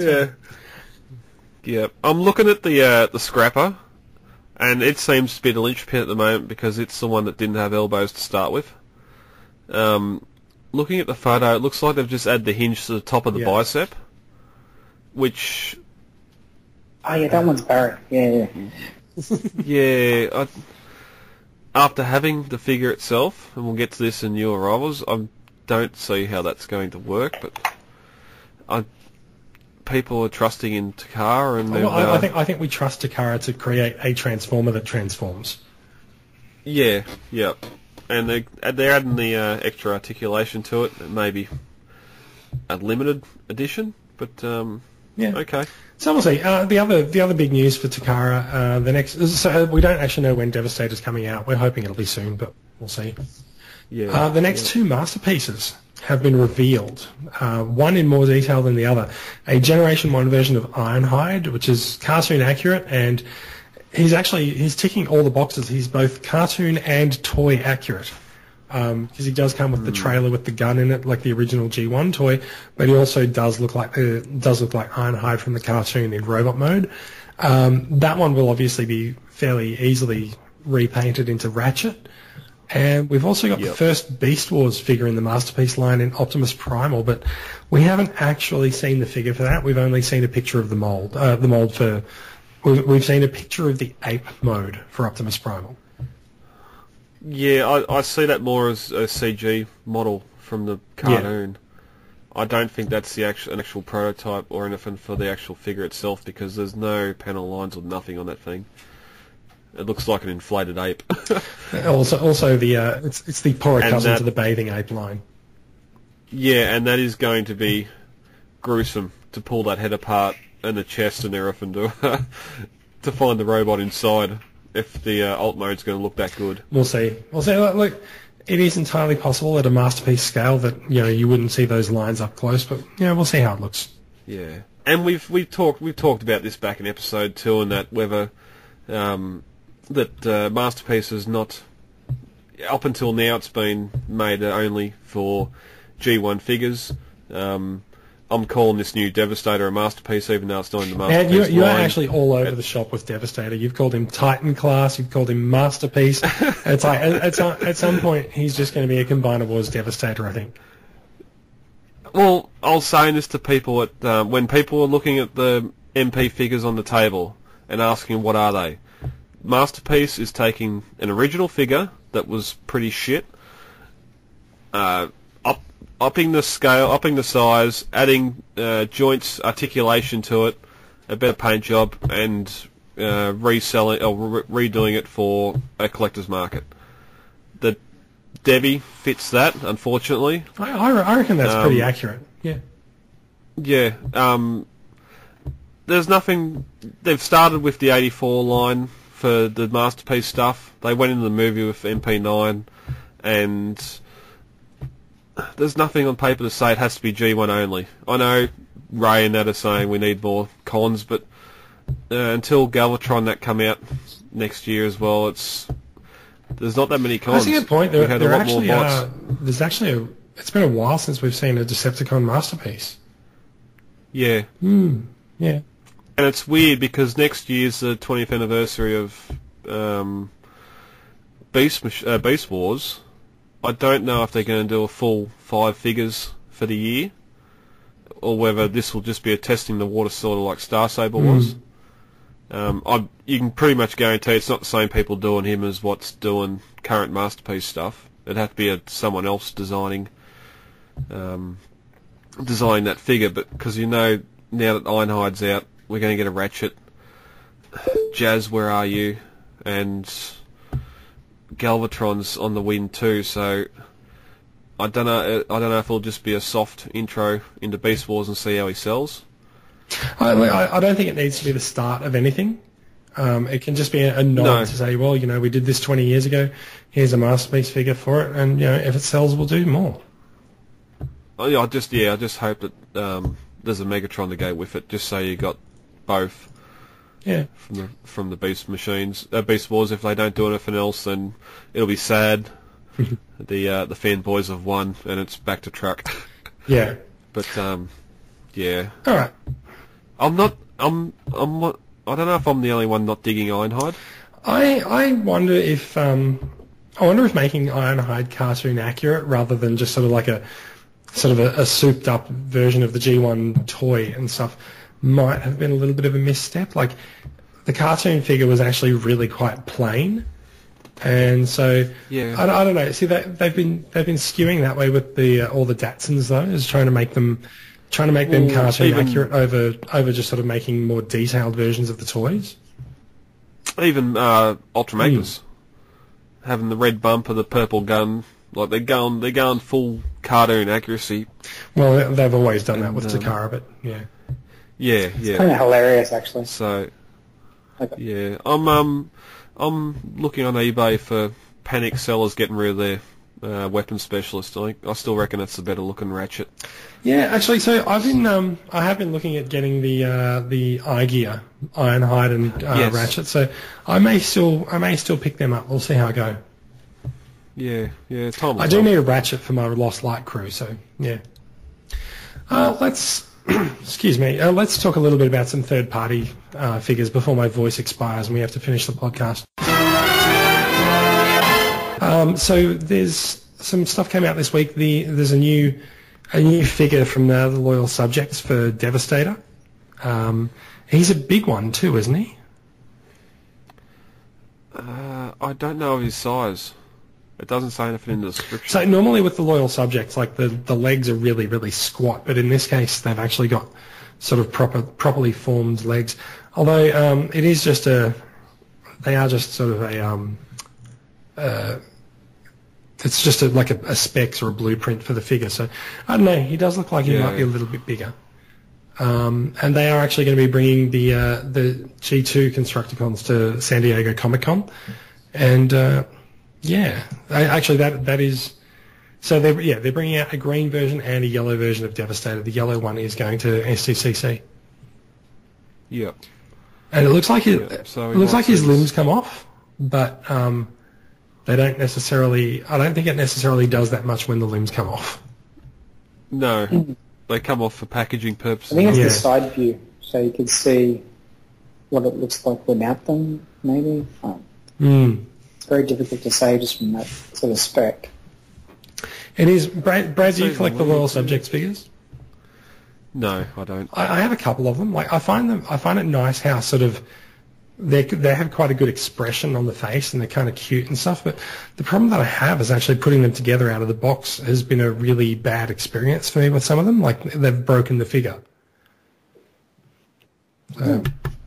Yeah. I'm looking at the Scrapper, and it seems to be the linchpin at the moment because it's the one that didn't have elbows to start with. looking at the photo, it looks like they've just added the hinge to the top of the bicep, which... Oh, yeah, that one's Barry. Yeah. Yeah, after having the figure itself, and we'll get to this in New Arrivals, I don't see how that's going to work, but people are trusting in Takara, and I think we trust Takara to create a transformer that transforms. Yeah, and they're adding the extra articulation to it. Maybe a limited edition, but okay. So we'll see. The other big news for Takara, so we don't actually know when Devastator's coming out. We're hoping it'll be soon, but we'll see. Yeah. The next two masterpieces have been revealed, one in more detail than the other. A Generation 1 version of Ironhide, which is cartoon accurate, and he's ticking all the boxes. He's both cartoon and toy accurate, because he does come with the trailer with the gun in it, like the original G1 toy, but he also does look like Ironhide from the cartoon in robot mode. That one will obviously be fairly easily repainted into Ratchet. And we've also got the first Beast Wars figure in the Masterpiece line in Optimus Primal, but we haven't actually seen the figure for that. We've only seen a picture of the mold. We've seen a picture of the ape mode for Optimus Primal. Yeah, I see that more as a CG model from the cartoon. Yeah. I don't think that's an actual prototype or anything for the actual figure itself, because there's no panel lines or nothing on that thing. It looks like an inflated ape. also it's the poorer cousin to the bathing ape line. Yeah, and that is going to be gruesome to pull that head apart and the chest and everything to find the robot inside. If the alt mode's going to look that good, we'll see. Look, it is entirely possible at a Masterpiece scale that you wouldn't see those lines up close, but we'll see how it looks. Yeah, and we've talked about this back in episode 2, and that whether Masterpiece is not, up until now it's been made only for G1 figures. I'm calling this new Devastator a Masterpiece, even though it's not in the Masterpiece you're line. actually all over the shop with Devastator. You've called him Titan Class, you've called him Masterpiece. It's like at some point he's just going to be a combinable as Devastator, I think. Well, I was saying this to people when people are looking at the MP figures on the table and asking what are they. Masterpiece is taking an original figure that was pretty shit, upping the scale, upping the size, adding joints, articulation to it, a better paint job, and reselling or redoing it for a collector's market. The Devi fits that, unfortunately. I reckon that's pretty accurate. Yeah. Yeah. There's nothing. They've started with the 84 line for the Masterpiece stuff. They went into the movie with MP9, and there's nothing on paper to say it has to be G1 only. I know Ray and that are saying we need more cons, but until Galvatron that come out next year as well, there's not that many cons. That's a good point. It's been a while since we've seen a Decepticon Masterpiece. Yeah. Yeah. And it's weird because next year's the 20th anniversary of Beast Wars. I don't know if they're going to do a full 5 figures for the year, or whether this will just be a testing the water, sort of like Star Saber was. You can pretty much guarantee it's not the same people doing him as what's doing current Masterpiece stuff. It'd have to be someone else designing that figure, but because now that Ironhide's out, we're going to get a Ratchet. Jazz, where are you? And Galvatron's on the win too, so I don't know if it'll just be a soft intro into Beast Wars and see how he sells. I don't think it needs to be the start of anything. It can just be a nod to say, well, we did this 20 years ago. Here's a Masterpiece figure for it, and if it sells, we'll do more. Oh yeah, I just hope that there's a Megatron to go with it, just so you got both. Yeah. From the Beast Wars. If they don't do anything else, then it'll be sad. The fanboys have won, and it's back to truck. Yeah. But yeah. All right. I don't know if I'm the only one not digging Ironhide. I wonder if I wonder if making Ironhide cartoon accurate rather than just sort of like a souped up version of the G1 toy and stuff might have been a little bit of a misstep. Like the cartoon figure was actually really quite plain, and so Yeah. I don't know. See, they've been skewing that way with the all the Datsuns though, is trying to make them cartoon accurate over just sort of making more detailed versions of the toys. Even Ultra Magnus having the red bumper, the purple gun, like they're going full cartoon accuracy. Well, they've always done that with Takara, but yeah. Yeah, It's kind of hilarious, actually. So, Okay. yeah, I'm looking on eBay for panic sellers getting rid of their weapon specialist. I still reckon it's the better looking Ratchet. Yeah, actually, so I have been looking at getting the iGear, Ironhide and Yes. Ratchet. So I may still pick them up. We'll see how I go. Yeah, Tom. I do need a Ratchet for my Lost Light crew. So yeah. Let's excuse me. Let's talk a little bit about some third-party figures before my voice expires and we have to finish the podcast. So there's some stuff came out this week. There's a new figure from the Loyal Subjects for Devastator. He's a big one too, isn't he? I don't know of his size. It doesn't say anything in the description. So normally with the Loyal Subjects, like the legs are really, really squat, but in this case they've actually got sort of properly formed legs. Although it is just they are just sort of it's just like a specs or a blueprint for the figure. So I don't know. He does look like he might be a little bit bigger. And they are actually going to be bringing the G2 Constructicons to San Diego Comic-Con, and actually that is. So they're bringing out a green version and a yellow version of Devastator. The yellow one is going to STCC. Yep. And it looks like so it looks like his limbs come off, but they don't necessarily. I don't think it necessarily does that much when the limbs come off. No, they come off for packaging purposes. I think it's the side view, so you can see what it looks like without them, maybe. It's very difficult to say just from that sort of spec. It is. Brad, do you collect the Royal Subjects figures? No, I don't. I have a couple of them. Like I find it nice how sort of they have quite a good expression on the face and they're kind of cute and stuff. But the problem that I have is actually putting them together out of the box has been a really bad experience for me with some of them. Like they've broken the figure.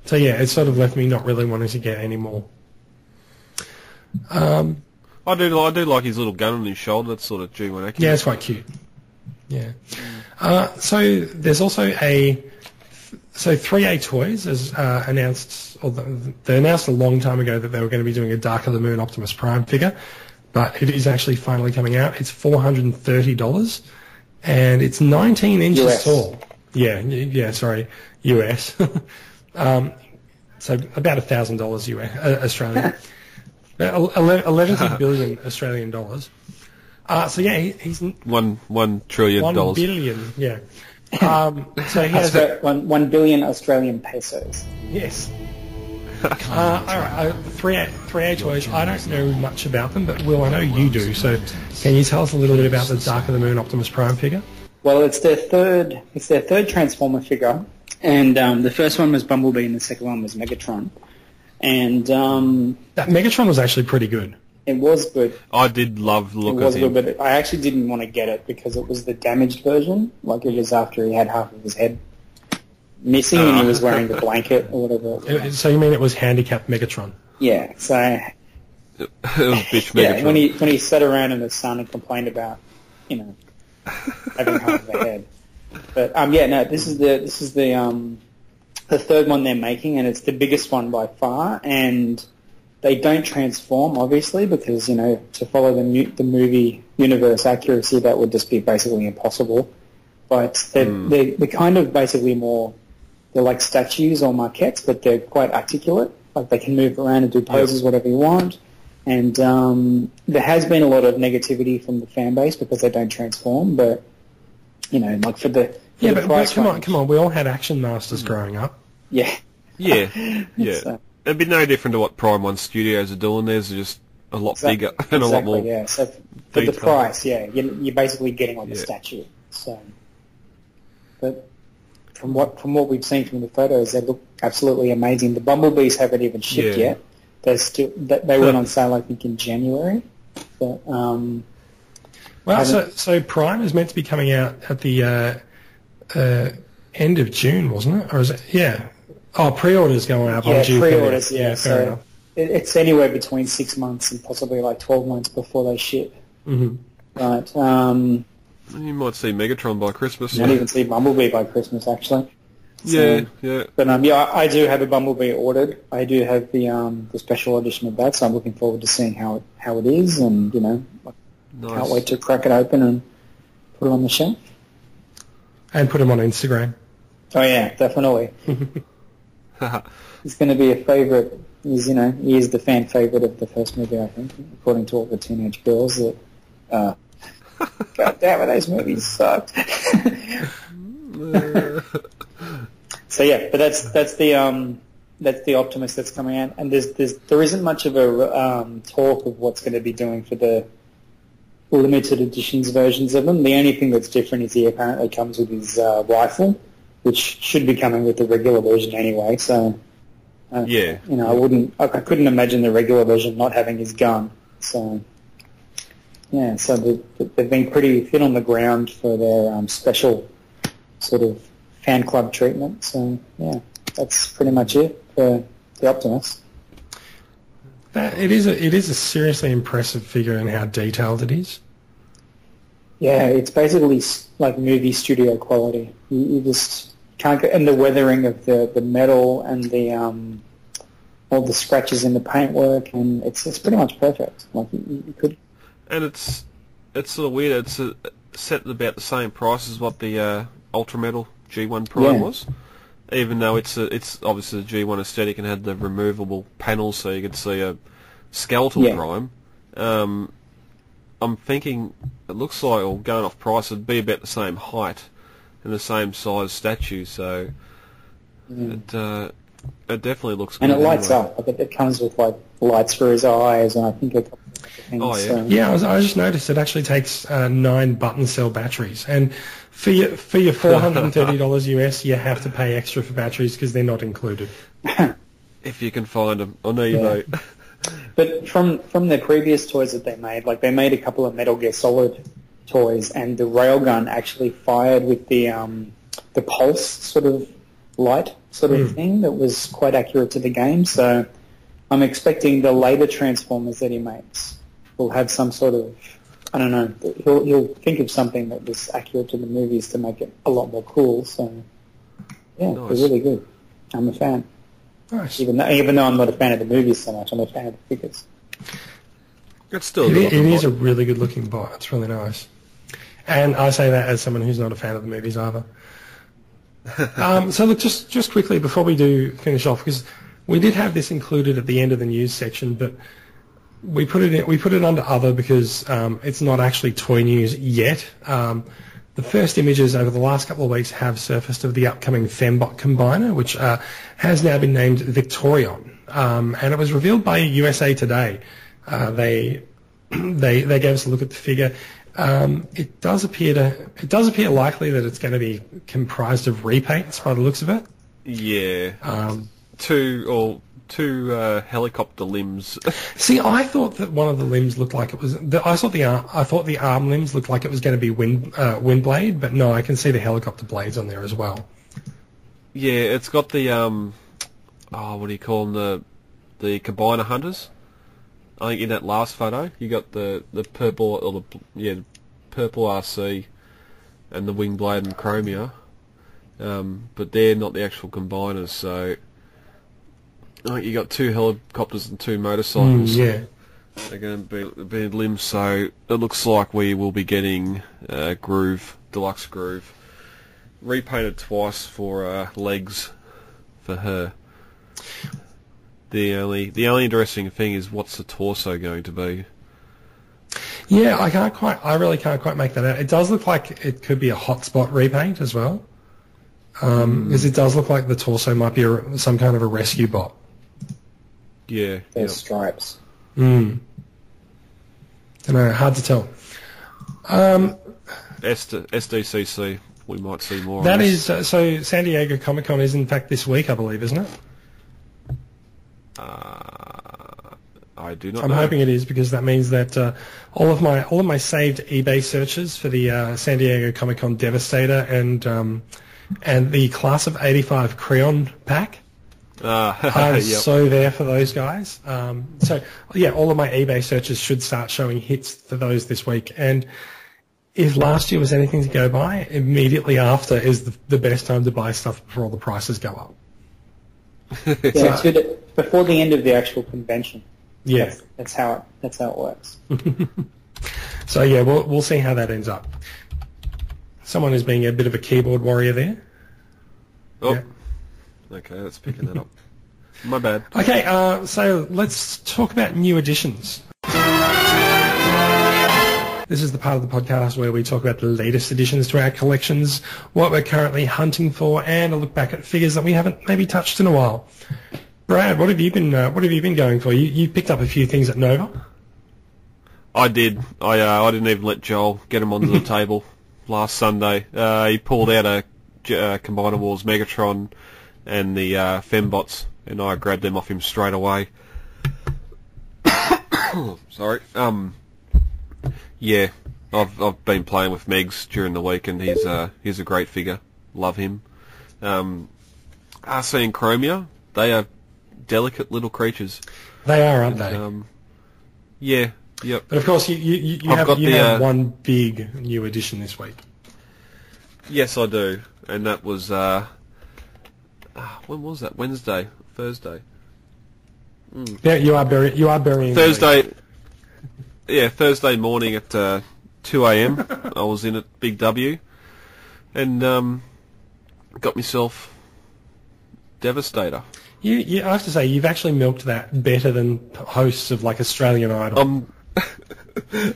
So yeah, it sort of left me not really wanting to get any more. I do like his little gun on his shoulder. That's sort of G1 accurate. Yeah, it's quite cute. Yeah. So there's also 3A Toys has announced, or they announced a long time ago that they were going to be doing a Dark of the Moon Optimus Prime figure, but it is actually finally coming out. It's $430, and it's 19 inches US. tall. Yeah, sorry, US. So about $1,000 US, Australian. 11 billion Australian dollars. So yeah, he's $1 trillion. $1 billion, yeah. So he has That's 1 billion Australian pesos. yes. All right, 3A Toys. I don't know much about them, but Will, I know you do. So can you tell us a little bit about the Dark of the Moon Optimus Prime figure? Well, it's their third Transformer figure, and the first one was Bumblebee, and the second one was Megatron. And That Megatron was actually pretty good. it was good. I did love the look It was of him. good, but I actually didn't want to get it because it was the damaged version. Like it was after he had half of his head missing and he was wearing the blanket or whatever. So you mean it was handicapped Megatron? Yeah, so It was bitch yeah, Megatron. when he sat around in the sun and complained about, having half of the head. But this is the third one they're making, and it's the biggest one by far. And they don't transform, obviously, because to follow the movie universe accuracy, that would just be basically impossible. But they're kind of basically more. They're like statues or maquettes, but they're quite articulate. Like they can move around and do poses, whatever you want. And there has been a lot of negativity from the fan base because they don't transform. But like for the price but come on, we all had Action Masters growing up. Yeah. Yeah. So- It'd be no different to what Prime 1 Studios are doing. There's just a lot bigger and a lot more. Yeah. So for the price, you're basically getting like a statue. So, but from what we've seen from the photos, they look absolutely amazing. The bumblebees haven't even shipped yet. They went on sale, I think, in January. But, so Prime is meant to be coming out at the end of June, wasn't it? Or is it? Yeah. Oh, pre-orders going up on June 30th. Pre-orders, fair so enough. It's anywhere between 6 months and possibly like 12 months before they ship. Mm-hmm. Right. You might see Megatron by Christmas. You might even see Bumblebee by Christmas, actually. So, yeah. But I do have a Bumblebee ordered. I do have the special edition of that, so I'm looking forward to seeing how it is, and can't wait to crack it open and put it on the shelf. And put them on Instagram. Oh yeah, definitely. He's going to be a favourite. He is the fan favourite of the first movie, I think, according to all the teenage girls. That, God damn it, those movies sucked. So yeah, but that's the Optimus that's coming out, and there isn't much of a talk of what's going to be doing for the limited editions versions of them. The only thing that's different is he apparently comes with his rifle, which should be coming with the regular version anyway. So I couldn't imagine the regular version not having his gun. So yeah, so they've been pretty thin on the ground for their special sort of fan club treatment. So yeah, that's pretty much it for the Optimus. It is a seriously impressive figure in how detailed it is. Yeah, it's basically like movie studio quality. You just can't get, and the weathering of the metal and the all the scratches in the paintwork, and it's pretty much perfect. Like you could. And it's sort of weird. It's set at about the same price as what the Ultra Metal G1 Prime was, even though it's obviously the G1 aesthetic and had the removable panels, so you could see a skeletal Prime. I'm thinking it looks like, or going off price, it'd be about the same height and the same size statue. So it definitely looks good. And it lights up. Like it comes with like lights for his eyes, and I think a couple of things. Oh yeah. Yeah, I just noticed it actually takes 9 button cell batteries, and for your $430 US, you have to pay extra for batteries because they're not included. If you can find them on eBay. Yeah. But from the previous toys that they made, like they made a couple of Metal Gear Solid toys, and the railgun actually fired with the pulse sort of light sort of thing that was quite accurate to the game. So I'm expecting the later Transformers that he makes will have some sort of, I don't know, he'll think of something that was accurate to the movies to make it a lot more cool. So yeah, they're really good. I'm a fan. Nice. Even though I'm not a fan of the movies so much, I'm a fan of the figures. It's still it is a really good looking bot. It's really nice. And I say that as someone who's not a fan of the movies either. So look, just quickly before we do finish off, because we did have this included at the end of the news section, but we put it under other because it's not actually toy news yet. The first images over the last couple of weeks have surfaced of the upcoming Fembot combiner, which has now been named Victorion, and it was revealed by USA Today. They gave us a look at the figure. It does appear likely that it's going to be comprised of repaints by the looks of it. Yeah. Two helicopter limbs. See, I thought that one of the limbs looked like it was. I thought the arm limbs looked like it was going to be Windblade, but no, I can see the helicopter blades on there as well. Yeah, it's got the what do you call them? The Combiner Hunters. I think in that last photo you got the purple or the purple RC and the Wingblade and Chromia, but they're not the actual combiners. So. I think you got 2 helicopters and 2 motorcycles. Yeah. They're going to be limbs, so it looks like we will be getting Deluxe Groove, repainted twice for legs for her. The only interesting thing is what's the torso going to be? Yeah, I really can't quite make that out. It does look like it could be a hotspot repaint as well, because it does look like the torso might be some kind of a rescue bot. Yeah. There's stripes. Mm. don't know, hard to tell. SDCC, we might see more. That is, so San Diego Comic-Con is in fact this week, I believe, isn't it? I do not I'm know. hoping it is, because that means that all of my saved eBay searches for the San Diego Comic-Con Devastator and the Class of '85 Creon pack are so there for those guys. So yeah, all of my eBay searches should start showing hits for those this week. And if last year was anything to go by, immediately after is the best time to buy stuff before all the prices go up. Yeah, it's good before the end of the actual convention. Yeah, that's how it works. So yeah, we'll see how that ends up. Someone is being a bit of a keyboard warrior there. Oh, yeah. Okay, that's picking that up. My bad. Okay, so let's talk about new editions. This is the part of the podcast where we talk about the latest additions to our collections, what we're currently hunting for, and a look back at figures that we haven't maybe touched in a while. Brad, what have you been going for? You picked up a few things at Nova. I did. I didn't even let Joel get him onto the table last Sunday. He pulled out a Combiner Wars Megatron and the Fembots, and I grabbed them off him straight away. Sorry. Yeah, I've been playing with Megs during the week, and he's a great figure. Love him. RC and Chromia, they are delicate little creatures. They are, aren't they? Yeah. Yep. But of course, you have one big new addition this week. Yes, I do, and that was when was that? Wednesday, Thursday. Yeah, you are burying Thursday. Yeah, Thursday morning at 2 a.m. I was in at Big W, and got myself Devastator. I have to say, you've actually milked that better than hosts of like Australian Idol.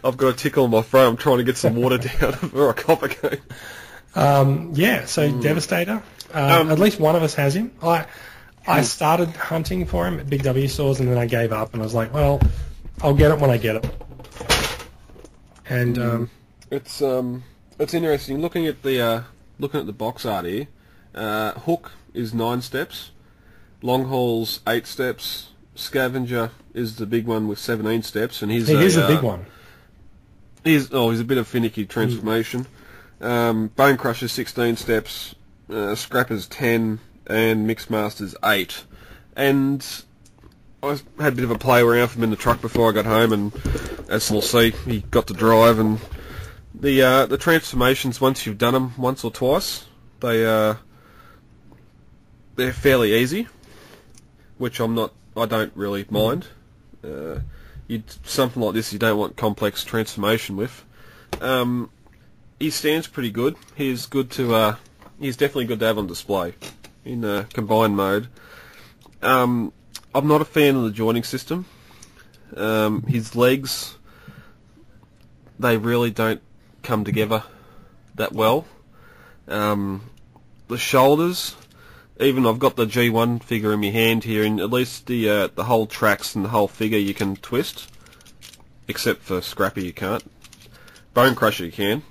I've got a tickle in my throat. I'm trying to get some water down for a copper game. Devastator. At least one of us has him. I started hunting for him at Big W stores, and then I gave up, and I was like, well, I'll get it when I get it. And it's interesting looking at the box art here. Hook is 9 steps, Long Haul's 8 steps, Scavenger is the big one with 17 steps, and he's a big one. He's a bit of finicky transformation. Bone Crusher's 16 steps, Scrapper's 10, and Mixmaster's 8. And I had a bit of a play around with him in the truck before I got home, and as we'll see, he got to drive. And the transformations, once you've done them once or twice, they're fairly easy, which I don't really mind. Something like this you don't want complex transformation with. He stands pretty good. He's definitely good to have on display in combined mode. I'm not a fan of the joining system. His legs, they really don't come together that well. The shoulders, even I've got the G1 figure in my hand here, and at least the whole tracks and the whole figure you can twist, except for Scrappy you can't. Bone Crusher you can,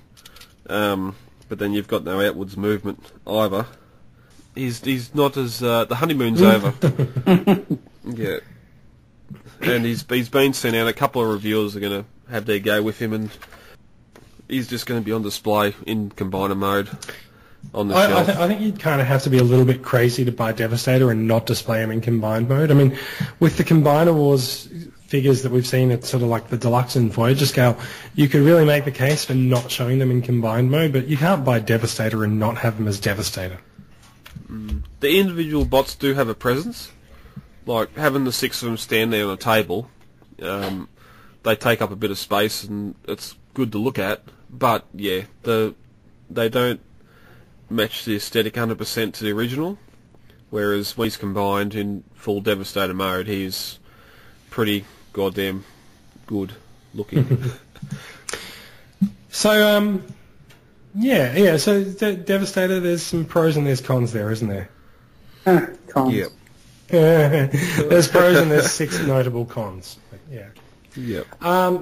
but then you've got no outwards movement either. He's not as the honeymoon's over. Yeah, and he's been sent out. A couple of reviewers are going to have their go with him, and he's just going to be on display in combiner mode on the shelf. I think you'd kind of have to be a little bit crazy to buy Devastator and not display him in combined mode. I mean, with the Combiner Wars figures that we've seen at sort of like the Deluxe and Voyager scale, you could really make the case for not showing them in combined mode, but you can't buy Devastator and not have them as Devastator. The individual bots do have a presence. Like, having the 6 of them stand there on a table, they take up a bit of space, and it's good to look at. But, yeah, they don't match the aesthetic 100% to the original, whereas when he's combined in full Devastator mode, he's pretty goddamn good looking. So, so Devastator, there's some pros and there's cons there, isn't there? Cons. Yep. There's pros and there's 6 notable cons. But, yeah. Yep.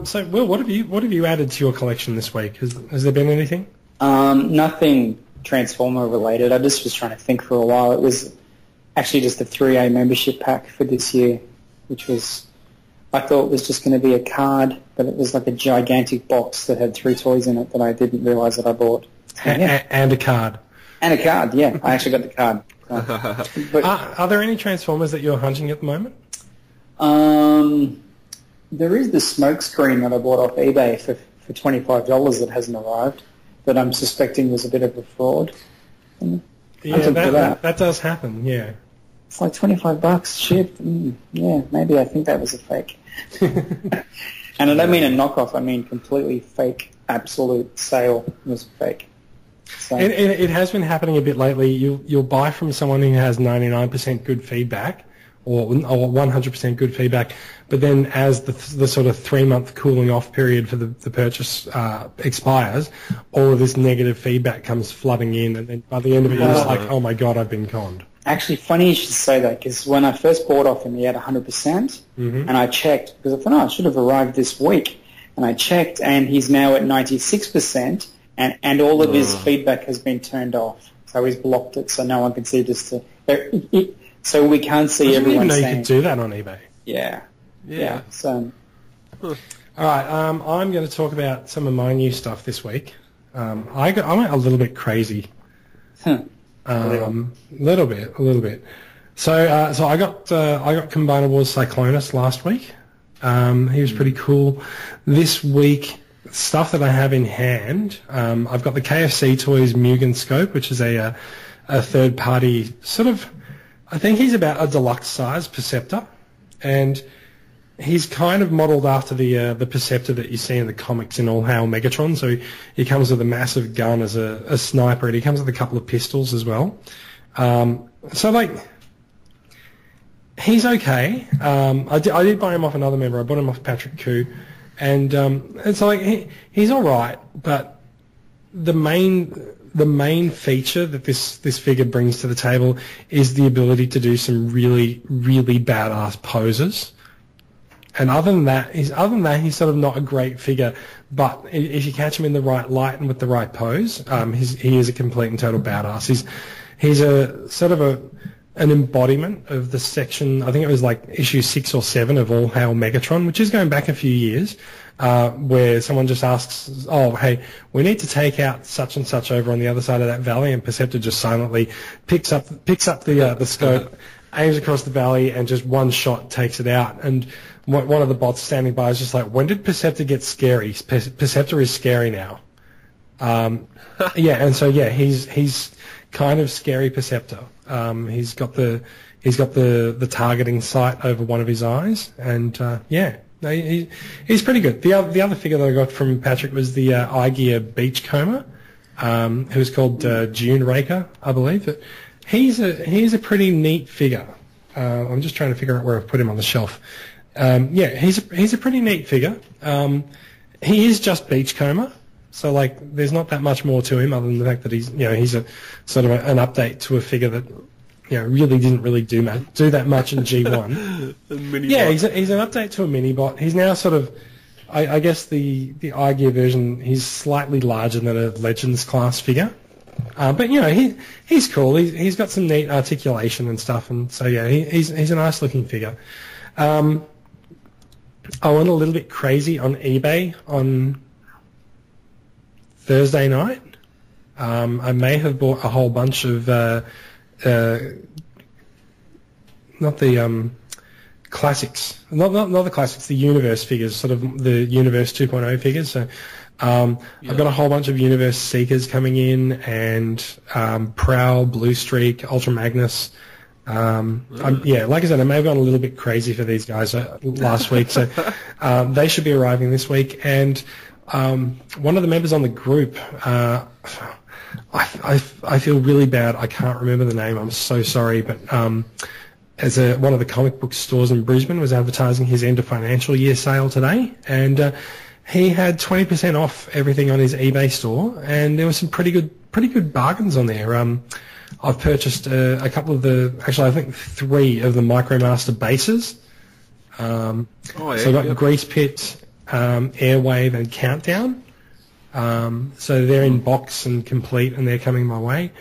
So, Will, what have you added to your collection this week? Has there been anything? Nothing Transformer related. I just was trying to think for a while. It was actually just a 3A membership pack for this year, which was, I thought was just going to be a card, but it was like a gigantic box that had 3 toys in it that I didn't realise that I bought. And a card. And a card, yeah. I actually got the card. But, are there any Transformers that you're hunting at the moment? There is the smoke screen that I bought off eBay for $25 that hasn't arrived, that I'm suspecting was a bit of a fraud. Yeah, that does happen, yeah. It's like $25 shipped. Yeah, maybe I think that was a fake. And I don't mean a knockoff, I mean completely fake, absolute sale was fake. So. It has been happening a bit lately. You'll buy from someone who has 99% good feedback, or 100% good feedback, but then as the sort of 3-month cooling off period for the purchase expires, all of this negative feedback comes flooding in, and then by the end of it, you're just like, oh my god, I've been conned. Actually, funny you should say that, because when I first bought off him, he had 100%, and I checked, because I thought, it should have arrived this week, and I checked, and he's now at 96%, and all of his feedback has been turned off, so he's blocked it, so no one can see this. So we can't see everyone saying... I didn't even know you could do that on eBay. Yeah. So... All right, I'm going to talk about some of my new stuff this week. I went a little bit crazy. A little bit. So I got Combiner Wars Cyclonus last week. He was pretty cool. This week, stuff that I have in hand, I've got the KFC Toys Mugen Scope, which is a third-party sort of... I think he's about a deluxe size Perceptor, and he's kind of modelled after the Perceptor that you see in the comics in All Hail Megatron. So he comes with a massive gun as a sniper, and he comes with a couple of pistols as well. So like, he's okay. I did buy him off another member. I bought him off Patrick Koo, and so like he's all right, but the main feature that this figure brings to the table is the ability to do some really, really badass poses. And other than that, he's sort of not a great figure. But if you catch him in the right light and with the right pose, he is a complete and total badass. He's a sort of an embodiment of the section. I think it was like issue 6 or 7 of All Hail Megatron, which is going back a few years. Where someone just asks, oh, hey, we need to take out such and such over on the other side of that valley, and Perceptor just silently picks up the scope, aims across the valley, and just one shot takes it out. And one of the bots standing by is just like, when did Perceptor get scary? Perceptor is scary now. He's kind of scary Perceptor. He's got the targeting sight over one of his eyes, and no, he's pretty good. The other figure that I got from Patrick was the iGear Beachcomber, who's called June Raker, I believe. But he's a pretty neat figure. I'm just trying to figure out where I've put him on the shelf. He's a pretty neat figure. He is just Beachcomber, so like there's not that much more to him other than the fact that he's a sort of an update to a figure that really didn't really do that much in G1. He's an update to a mini-bot. He's now sort of, I guess the iGear version, he's slightly larger than a Legends class figure. But he's cool. He's got some neat articulation and stuff, and so he's a nice looking figure. I went a little bit crazy on eBay on Thursday night. I may have bought a whole bunch of not the classics, not the classics, the Universe figures, sort of the Universe 2.0 figures. So I've got a whole bunch of Universe Seekers coming in, and Prowl, Blue Streak, Ultra Magnus. Like I said, I may have gone a little bit crazy for these guys last week, so they should be arriving this week. And one of the members on the group, I feel really bad. I can't remember the name. I'm so sorry, but one of the comic book stores in Brisbane was advertising his end of financial year sale today, and he had 20% off everything on his eBay store, and there were some pretty good bargains on there. I've purchased a couple of I think 3 of the MicroMaster bases. So I've got Grease Pit, Airwave, and Countdown. So they're in box and complete, and they're coming my way.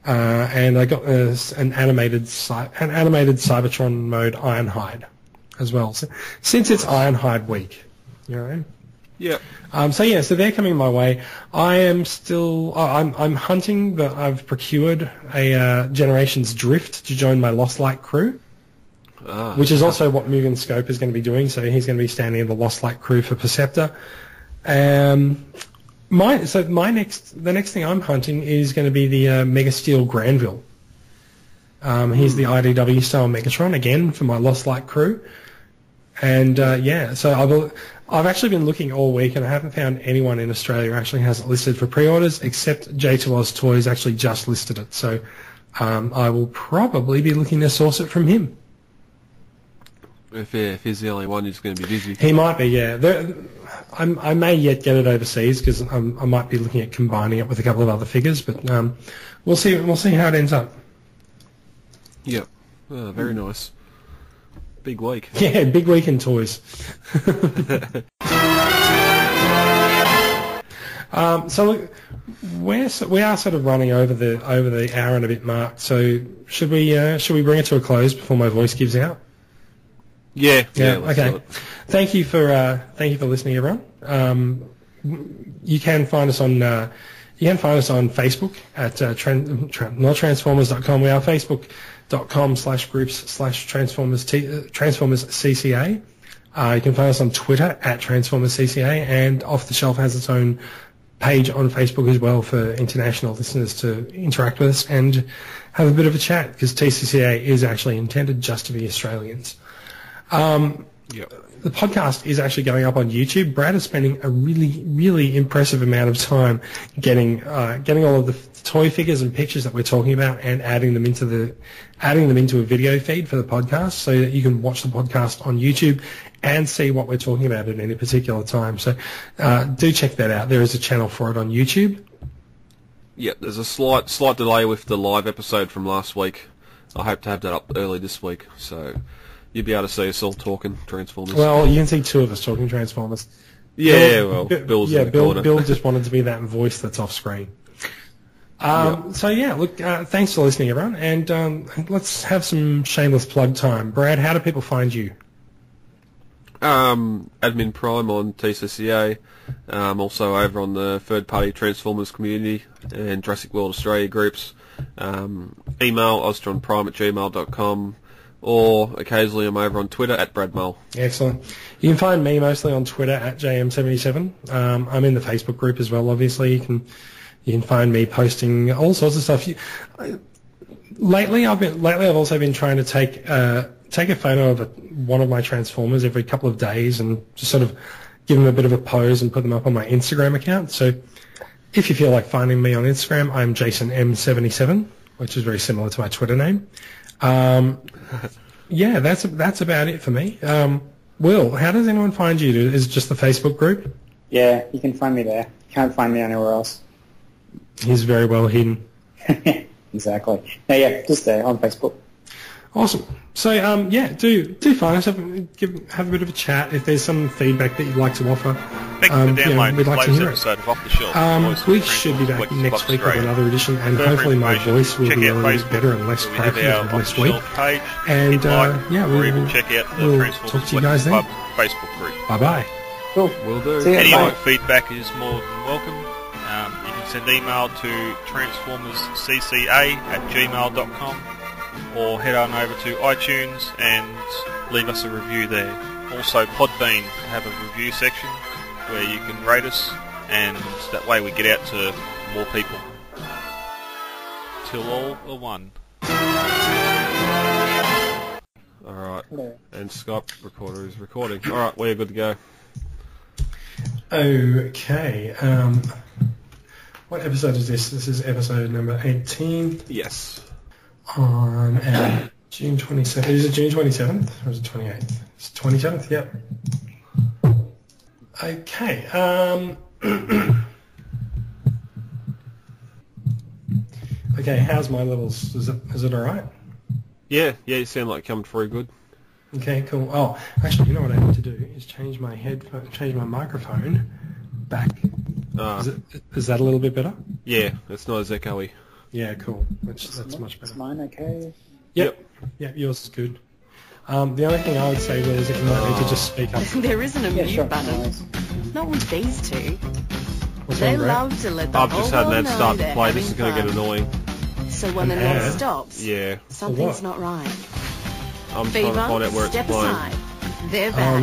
And I got an animated Cybertron mode Ironhide as well. So, since it's Ironhide week, you know. Yeah. So they're coming my way. I am still. I'm hunting, but I've procured a Generations Drift to join my Lost Light crew, which is also what Mugen Scope is going to be doing. So he's going to be standing in the Lost Light crew for Perceptor. The next thing I'm hunting is going to be the Mega Steel Granville. He's the IDW style Megatron again for my Lost Light crew, and so I've actually been looking all week and I haven't found anyone in Australia who actually has it listed for pre-orders, except J2Oz Toys actually just listed it. So I will probably be looking to source it from him. If he's the only one who's going to be busy. He might be, yeah. I may yet get it overseas because I might be looking at combining it with a couple of other figures, but we'll see. We'll see how it ends up. Yeah, very nice. Big week. Yeah, big week in toys. So look, we are sort of running over the hour and a bit mark. So should we bring it to a close before my voice gives out? Yeah. Okay. Thank you for listening, everyone. You can find us on Facebook at nottransformers.com. We are facebook.com/groups/Transformers CCA. You can find us on Twitter at Transformers CCA, and Off the Shelf has its own page on Facebook as well for international listeners to interact with us and have a bit of a chat, because TCCA is actually intended just to be Australians. The podcast is actually going up on YouTube. Brad is spending a really, really impressive amount of time getting all of the toy figures and pictures that we're talking about and adding them into a video feed for the podcast, so that you can watch the podcast on YouTube and see what we're talking about at any particular time. So do check that out. There is a channel for it on YouTube. Yeah, there's a slight delay with the live episode from last week. I hope to have that up early this week, so you'll be able to see us all talking Transformers. Well, you can see two of us talking Transformers. Bill's in the corner. Bill just wanted to be that voice that's off screen. So yeah, look, thanks for listening, everyone, and let's have some shameless plug time. Brad, how do people find you? Admin Prime on TCCA, also over on the third-party Transformers community and Jurassic World Australia groups. Email ostronprime@gmail.com. Or occasionally I'm over on Twitter at BradMull. Excellent. You can find me mostly on Twitter at JM77. I'm in the Facebook group as well, obviously. You can find me posting all sorts of stuff. Lately I've also been trying to take a photo of one of my Transformers every couple of days and just sort of give them a bit of a pose and put them up on my Instagram account. So if you feel like finding me on Instagram, I'm JasonM77, which is very similar to my Twitter name. Yeah, that's about it for me. Will, how does anyone find you? Is it just the Facebook group? Yeah, you can find me there. Can't find me anywhere else. He's very well hidden. Exactly. No, yeah, just there on Facebook. Awesome. So, do find us, have a bit of a chat. If there's some feedback that you'd like to offer, thank you for downloading we'd like to hear episode of Off the Shelf. We should be back next week with another edition, and hopefully my voice will be a little bit better and less croaky than last week. And we'll check out the we'll Transformers talk to you guys then. Facebook group. Bye-bye. Cool. Will do. See ya, Any bye. feedback is more than welcome. You can send email to transformerscca@gmail.com or head on over to iTunes and leave us a review there. Also, Podbean have a review section where you can rate us, and that way we get out to more people. Till all are one. Alright, and Skype recorder is recording. Alright, we're good to go. Okay. What episode is this? This is episode number 18. Yes. On June 27th. Is it June 27th or is it 28th? It's 27th, yep. Okay. Okay, how's my levels? Is it alright? Yeah, you sound like you're coming through good. Okay, cool. Oh, actually, you know what I need to do is change my microphone back. Is that a little bit better? Yeah, it's not as echoey. Yeah, cool. That's much better. Is mine okay? Yep, yours is good. The only thing I would say is that you might need to just speak up. There isn't a mute sure. button. Not with these two. What's They wrong, Brett? love to let the I've whole just had an world ad know start to they're play. having This is going to get fun. annoying. So when the An noise ad? stops, Yeah, something's what? not right. I'm trying to Viva, find out where it's step playing. aside. They're back.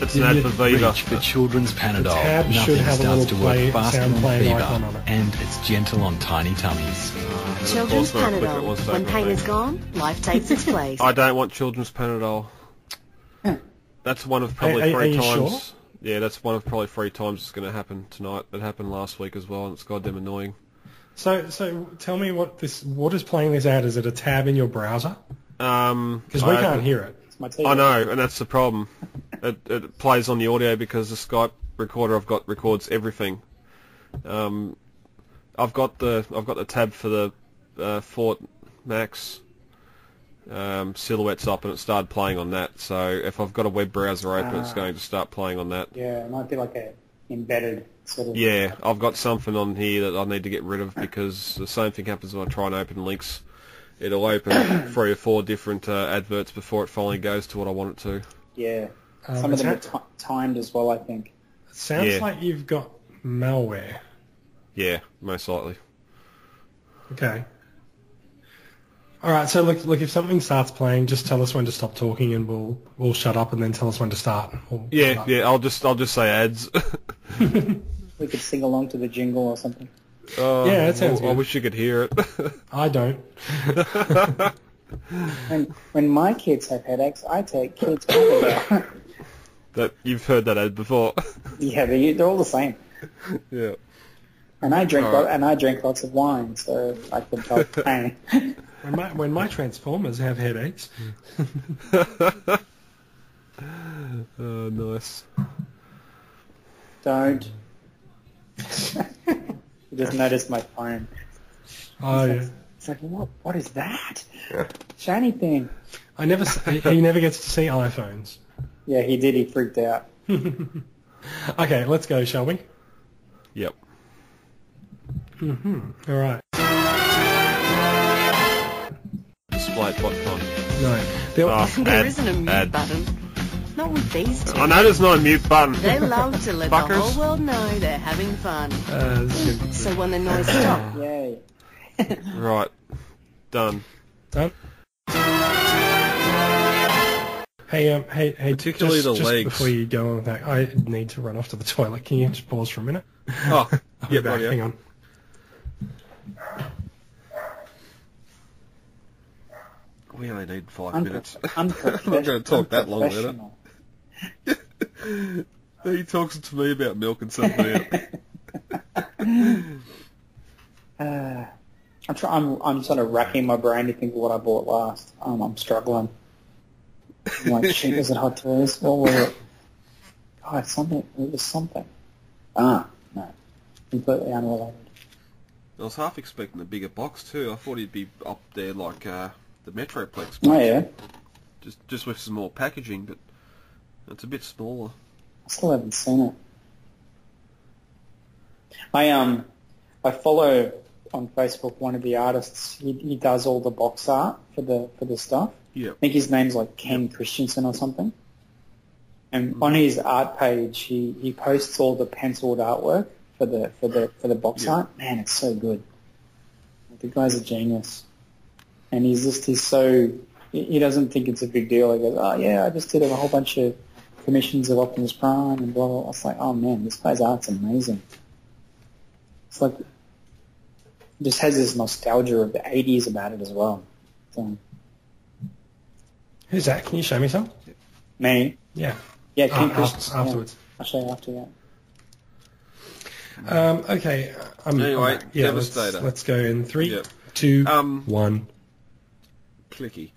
It's an ad for Viva. Reach for children's Panadol. The tab should Nothing have a starts little to work play- faster sound than playing fever, icon on it. and it's gentle on tiny tummies. Children's Of course, when I click it, it wants Panadol. to When open pain the is thing. gone, life takes its place. I don't want children's Panadol. That's one of probably Are 3 you times. sure? Yeah, that's one of probably 3 times it's going to happen tonight. It happened last week as well, and it's goddamn annoying. So tell me what is playing this ad? Is it a tab in your browser? Because we can't hear it. It's my TV. I know, and that's the problem. It plays on the audio because the Skype recorder I've got records everything. I've got the tab for the Fort Max silhouettes up, and it started playing on that. So if I've got a web browser open, it's going to start playing on that. Yeah, it might be like a embedded sort of... Yeah, I've got something on here that I need to get rid of because the same thing happens when I try and open links. It'll open 3 or 4 different adverts before it finally goes to what I want it to. Yeah. Some of them are timed as well, I think. It sounds Yeah. like you've got malware. Yeah, most likely. Okay. All right. So look, if something starts playing, just tell us when to stop talking, and we'll shut up, and then tell us when to start. Or shut Yeah, up. yeah. I'll just say ads. We could sing along to the jingle or something. Yeah, that sounds I good. wish you could hear it. I don't. When my kids have headaches, I take kids Panadol. That you've heard that ad before. Yeah, they're all the same. Yeah. And I drink All right. and I drink lots of wine, so I can tell pain. When my Transformers have headaches, Oh, nice. Don't. You just noticed my phone. oh yeah. It's like, what is that? Shiny thing. He never gets to see iPhones. Yeah, he did. He freaked out. Okay, let's go, shall we? Yep. All right. Display at Botcon. No. There, There Ad, isn't a mute ad. button. Not with these two. I know there's not a mute button. They love to let the Fuckers. whole world know they're having fun. this is good. So when the noise stops, Yay. Right. Done. Done? Hey, Particularly the just legs. before you go on with that, I need to run off to the toilet. Can you just pause for a minute? Oh, I'll be yeah, back. right, Hang on. We only need 5 minutes. I'm not going to talk that long, later. Unprofessional. He talks to me about milk and something else. I'm sort of racking my brain to think of what I bought last. I'm struggling. I'm like, shit, was it Hot Toys? What was it? God, something. It was something. No. Completely unrelated. I was half expecting a bigger box too. I thought he'd be up there like the Metroplex box. Oh, yeah. Just with some more packaging, but it's a bit smaller. I still haven't seen it. I follow on Facebook one of the artists. He does all the box art for the stuff. Yeah. I think his name's like Ken Christensen or something. And on his art page, he posts all the penciled artwork for the box Yeah. art. Man, it's so good. The guy's a genius, and he doesn't think it's a big deal. He goes, oh yeah, I just did a whole bunch of commissions of Optimus Prime and blah blah. I was like, oh man, this guy's art's amazing. It's like, it just has this nostalgia of the 80s about it as well. So, Who's that? Can you show me some? me, Yeah. yeah, Ken Christensen. Afterwards. Yeah. I'll show you after that. Okay. Anyway, yeah, Devastator. let's go in 3, Yep. 2, 1. Clicky.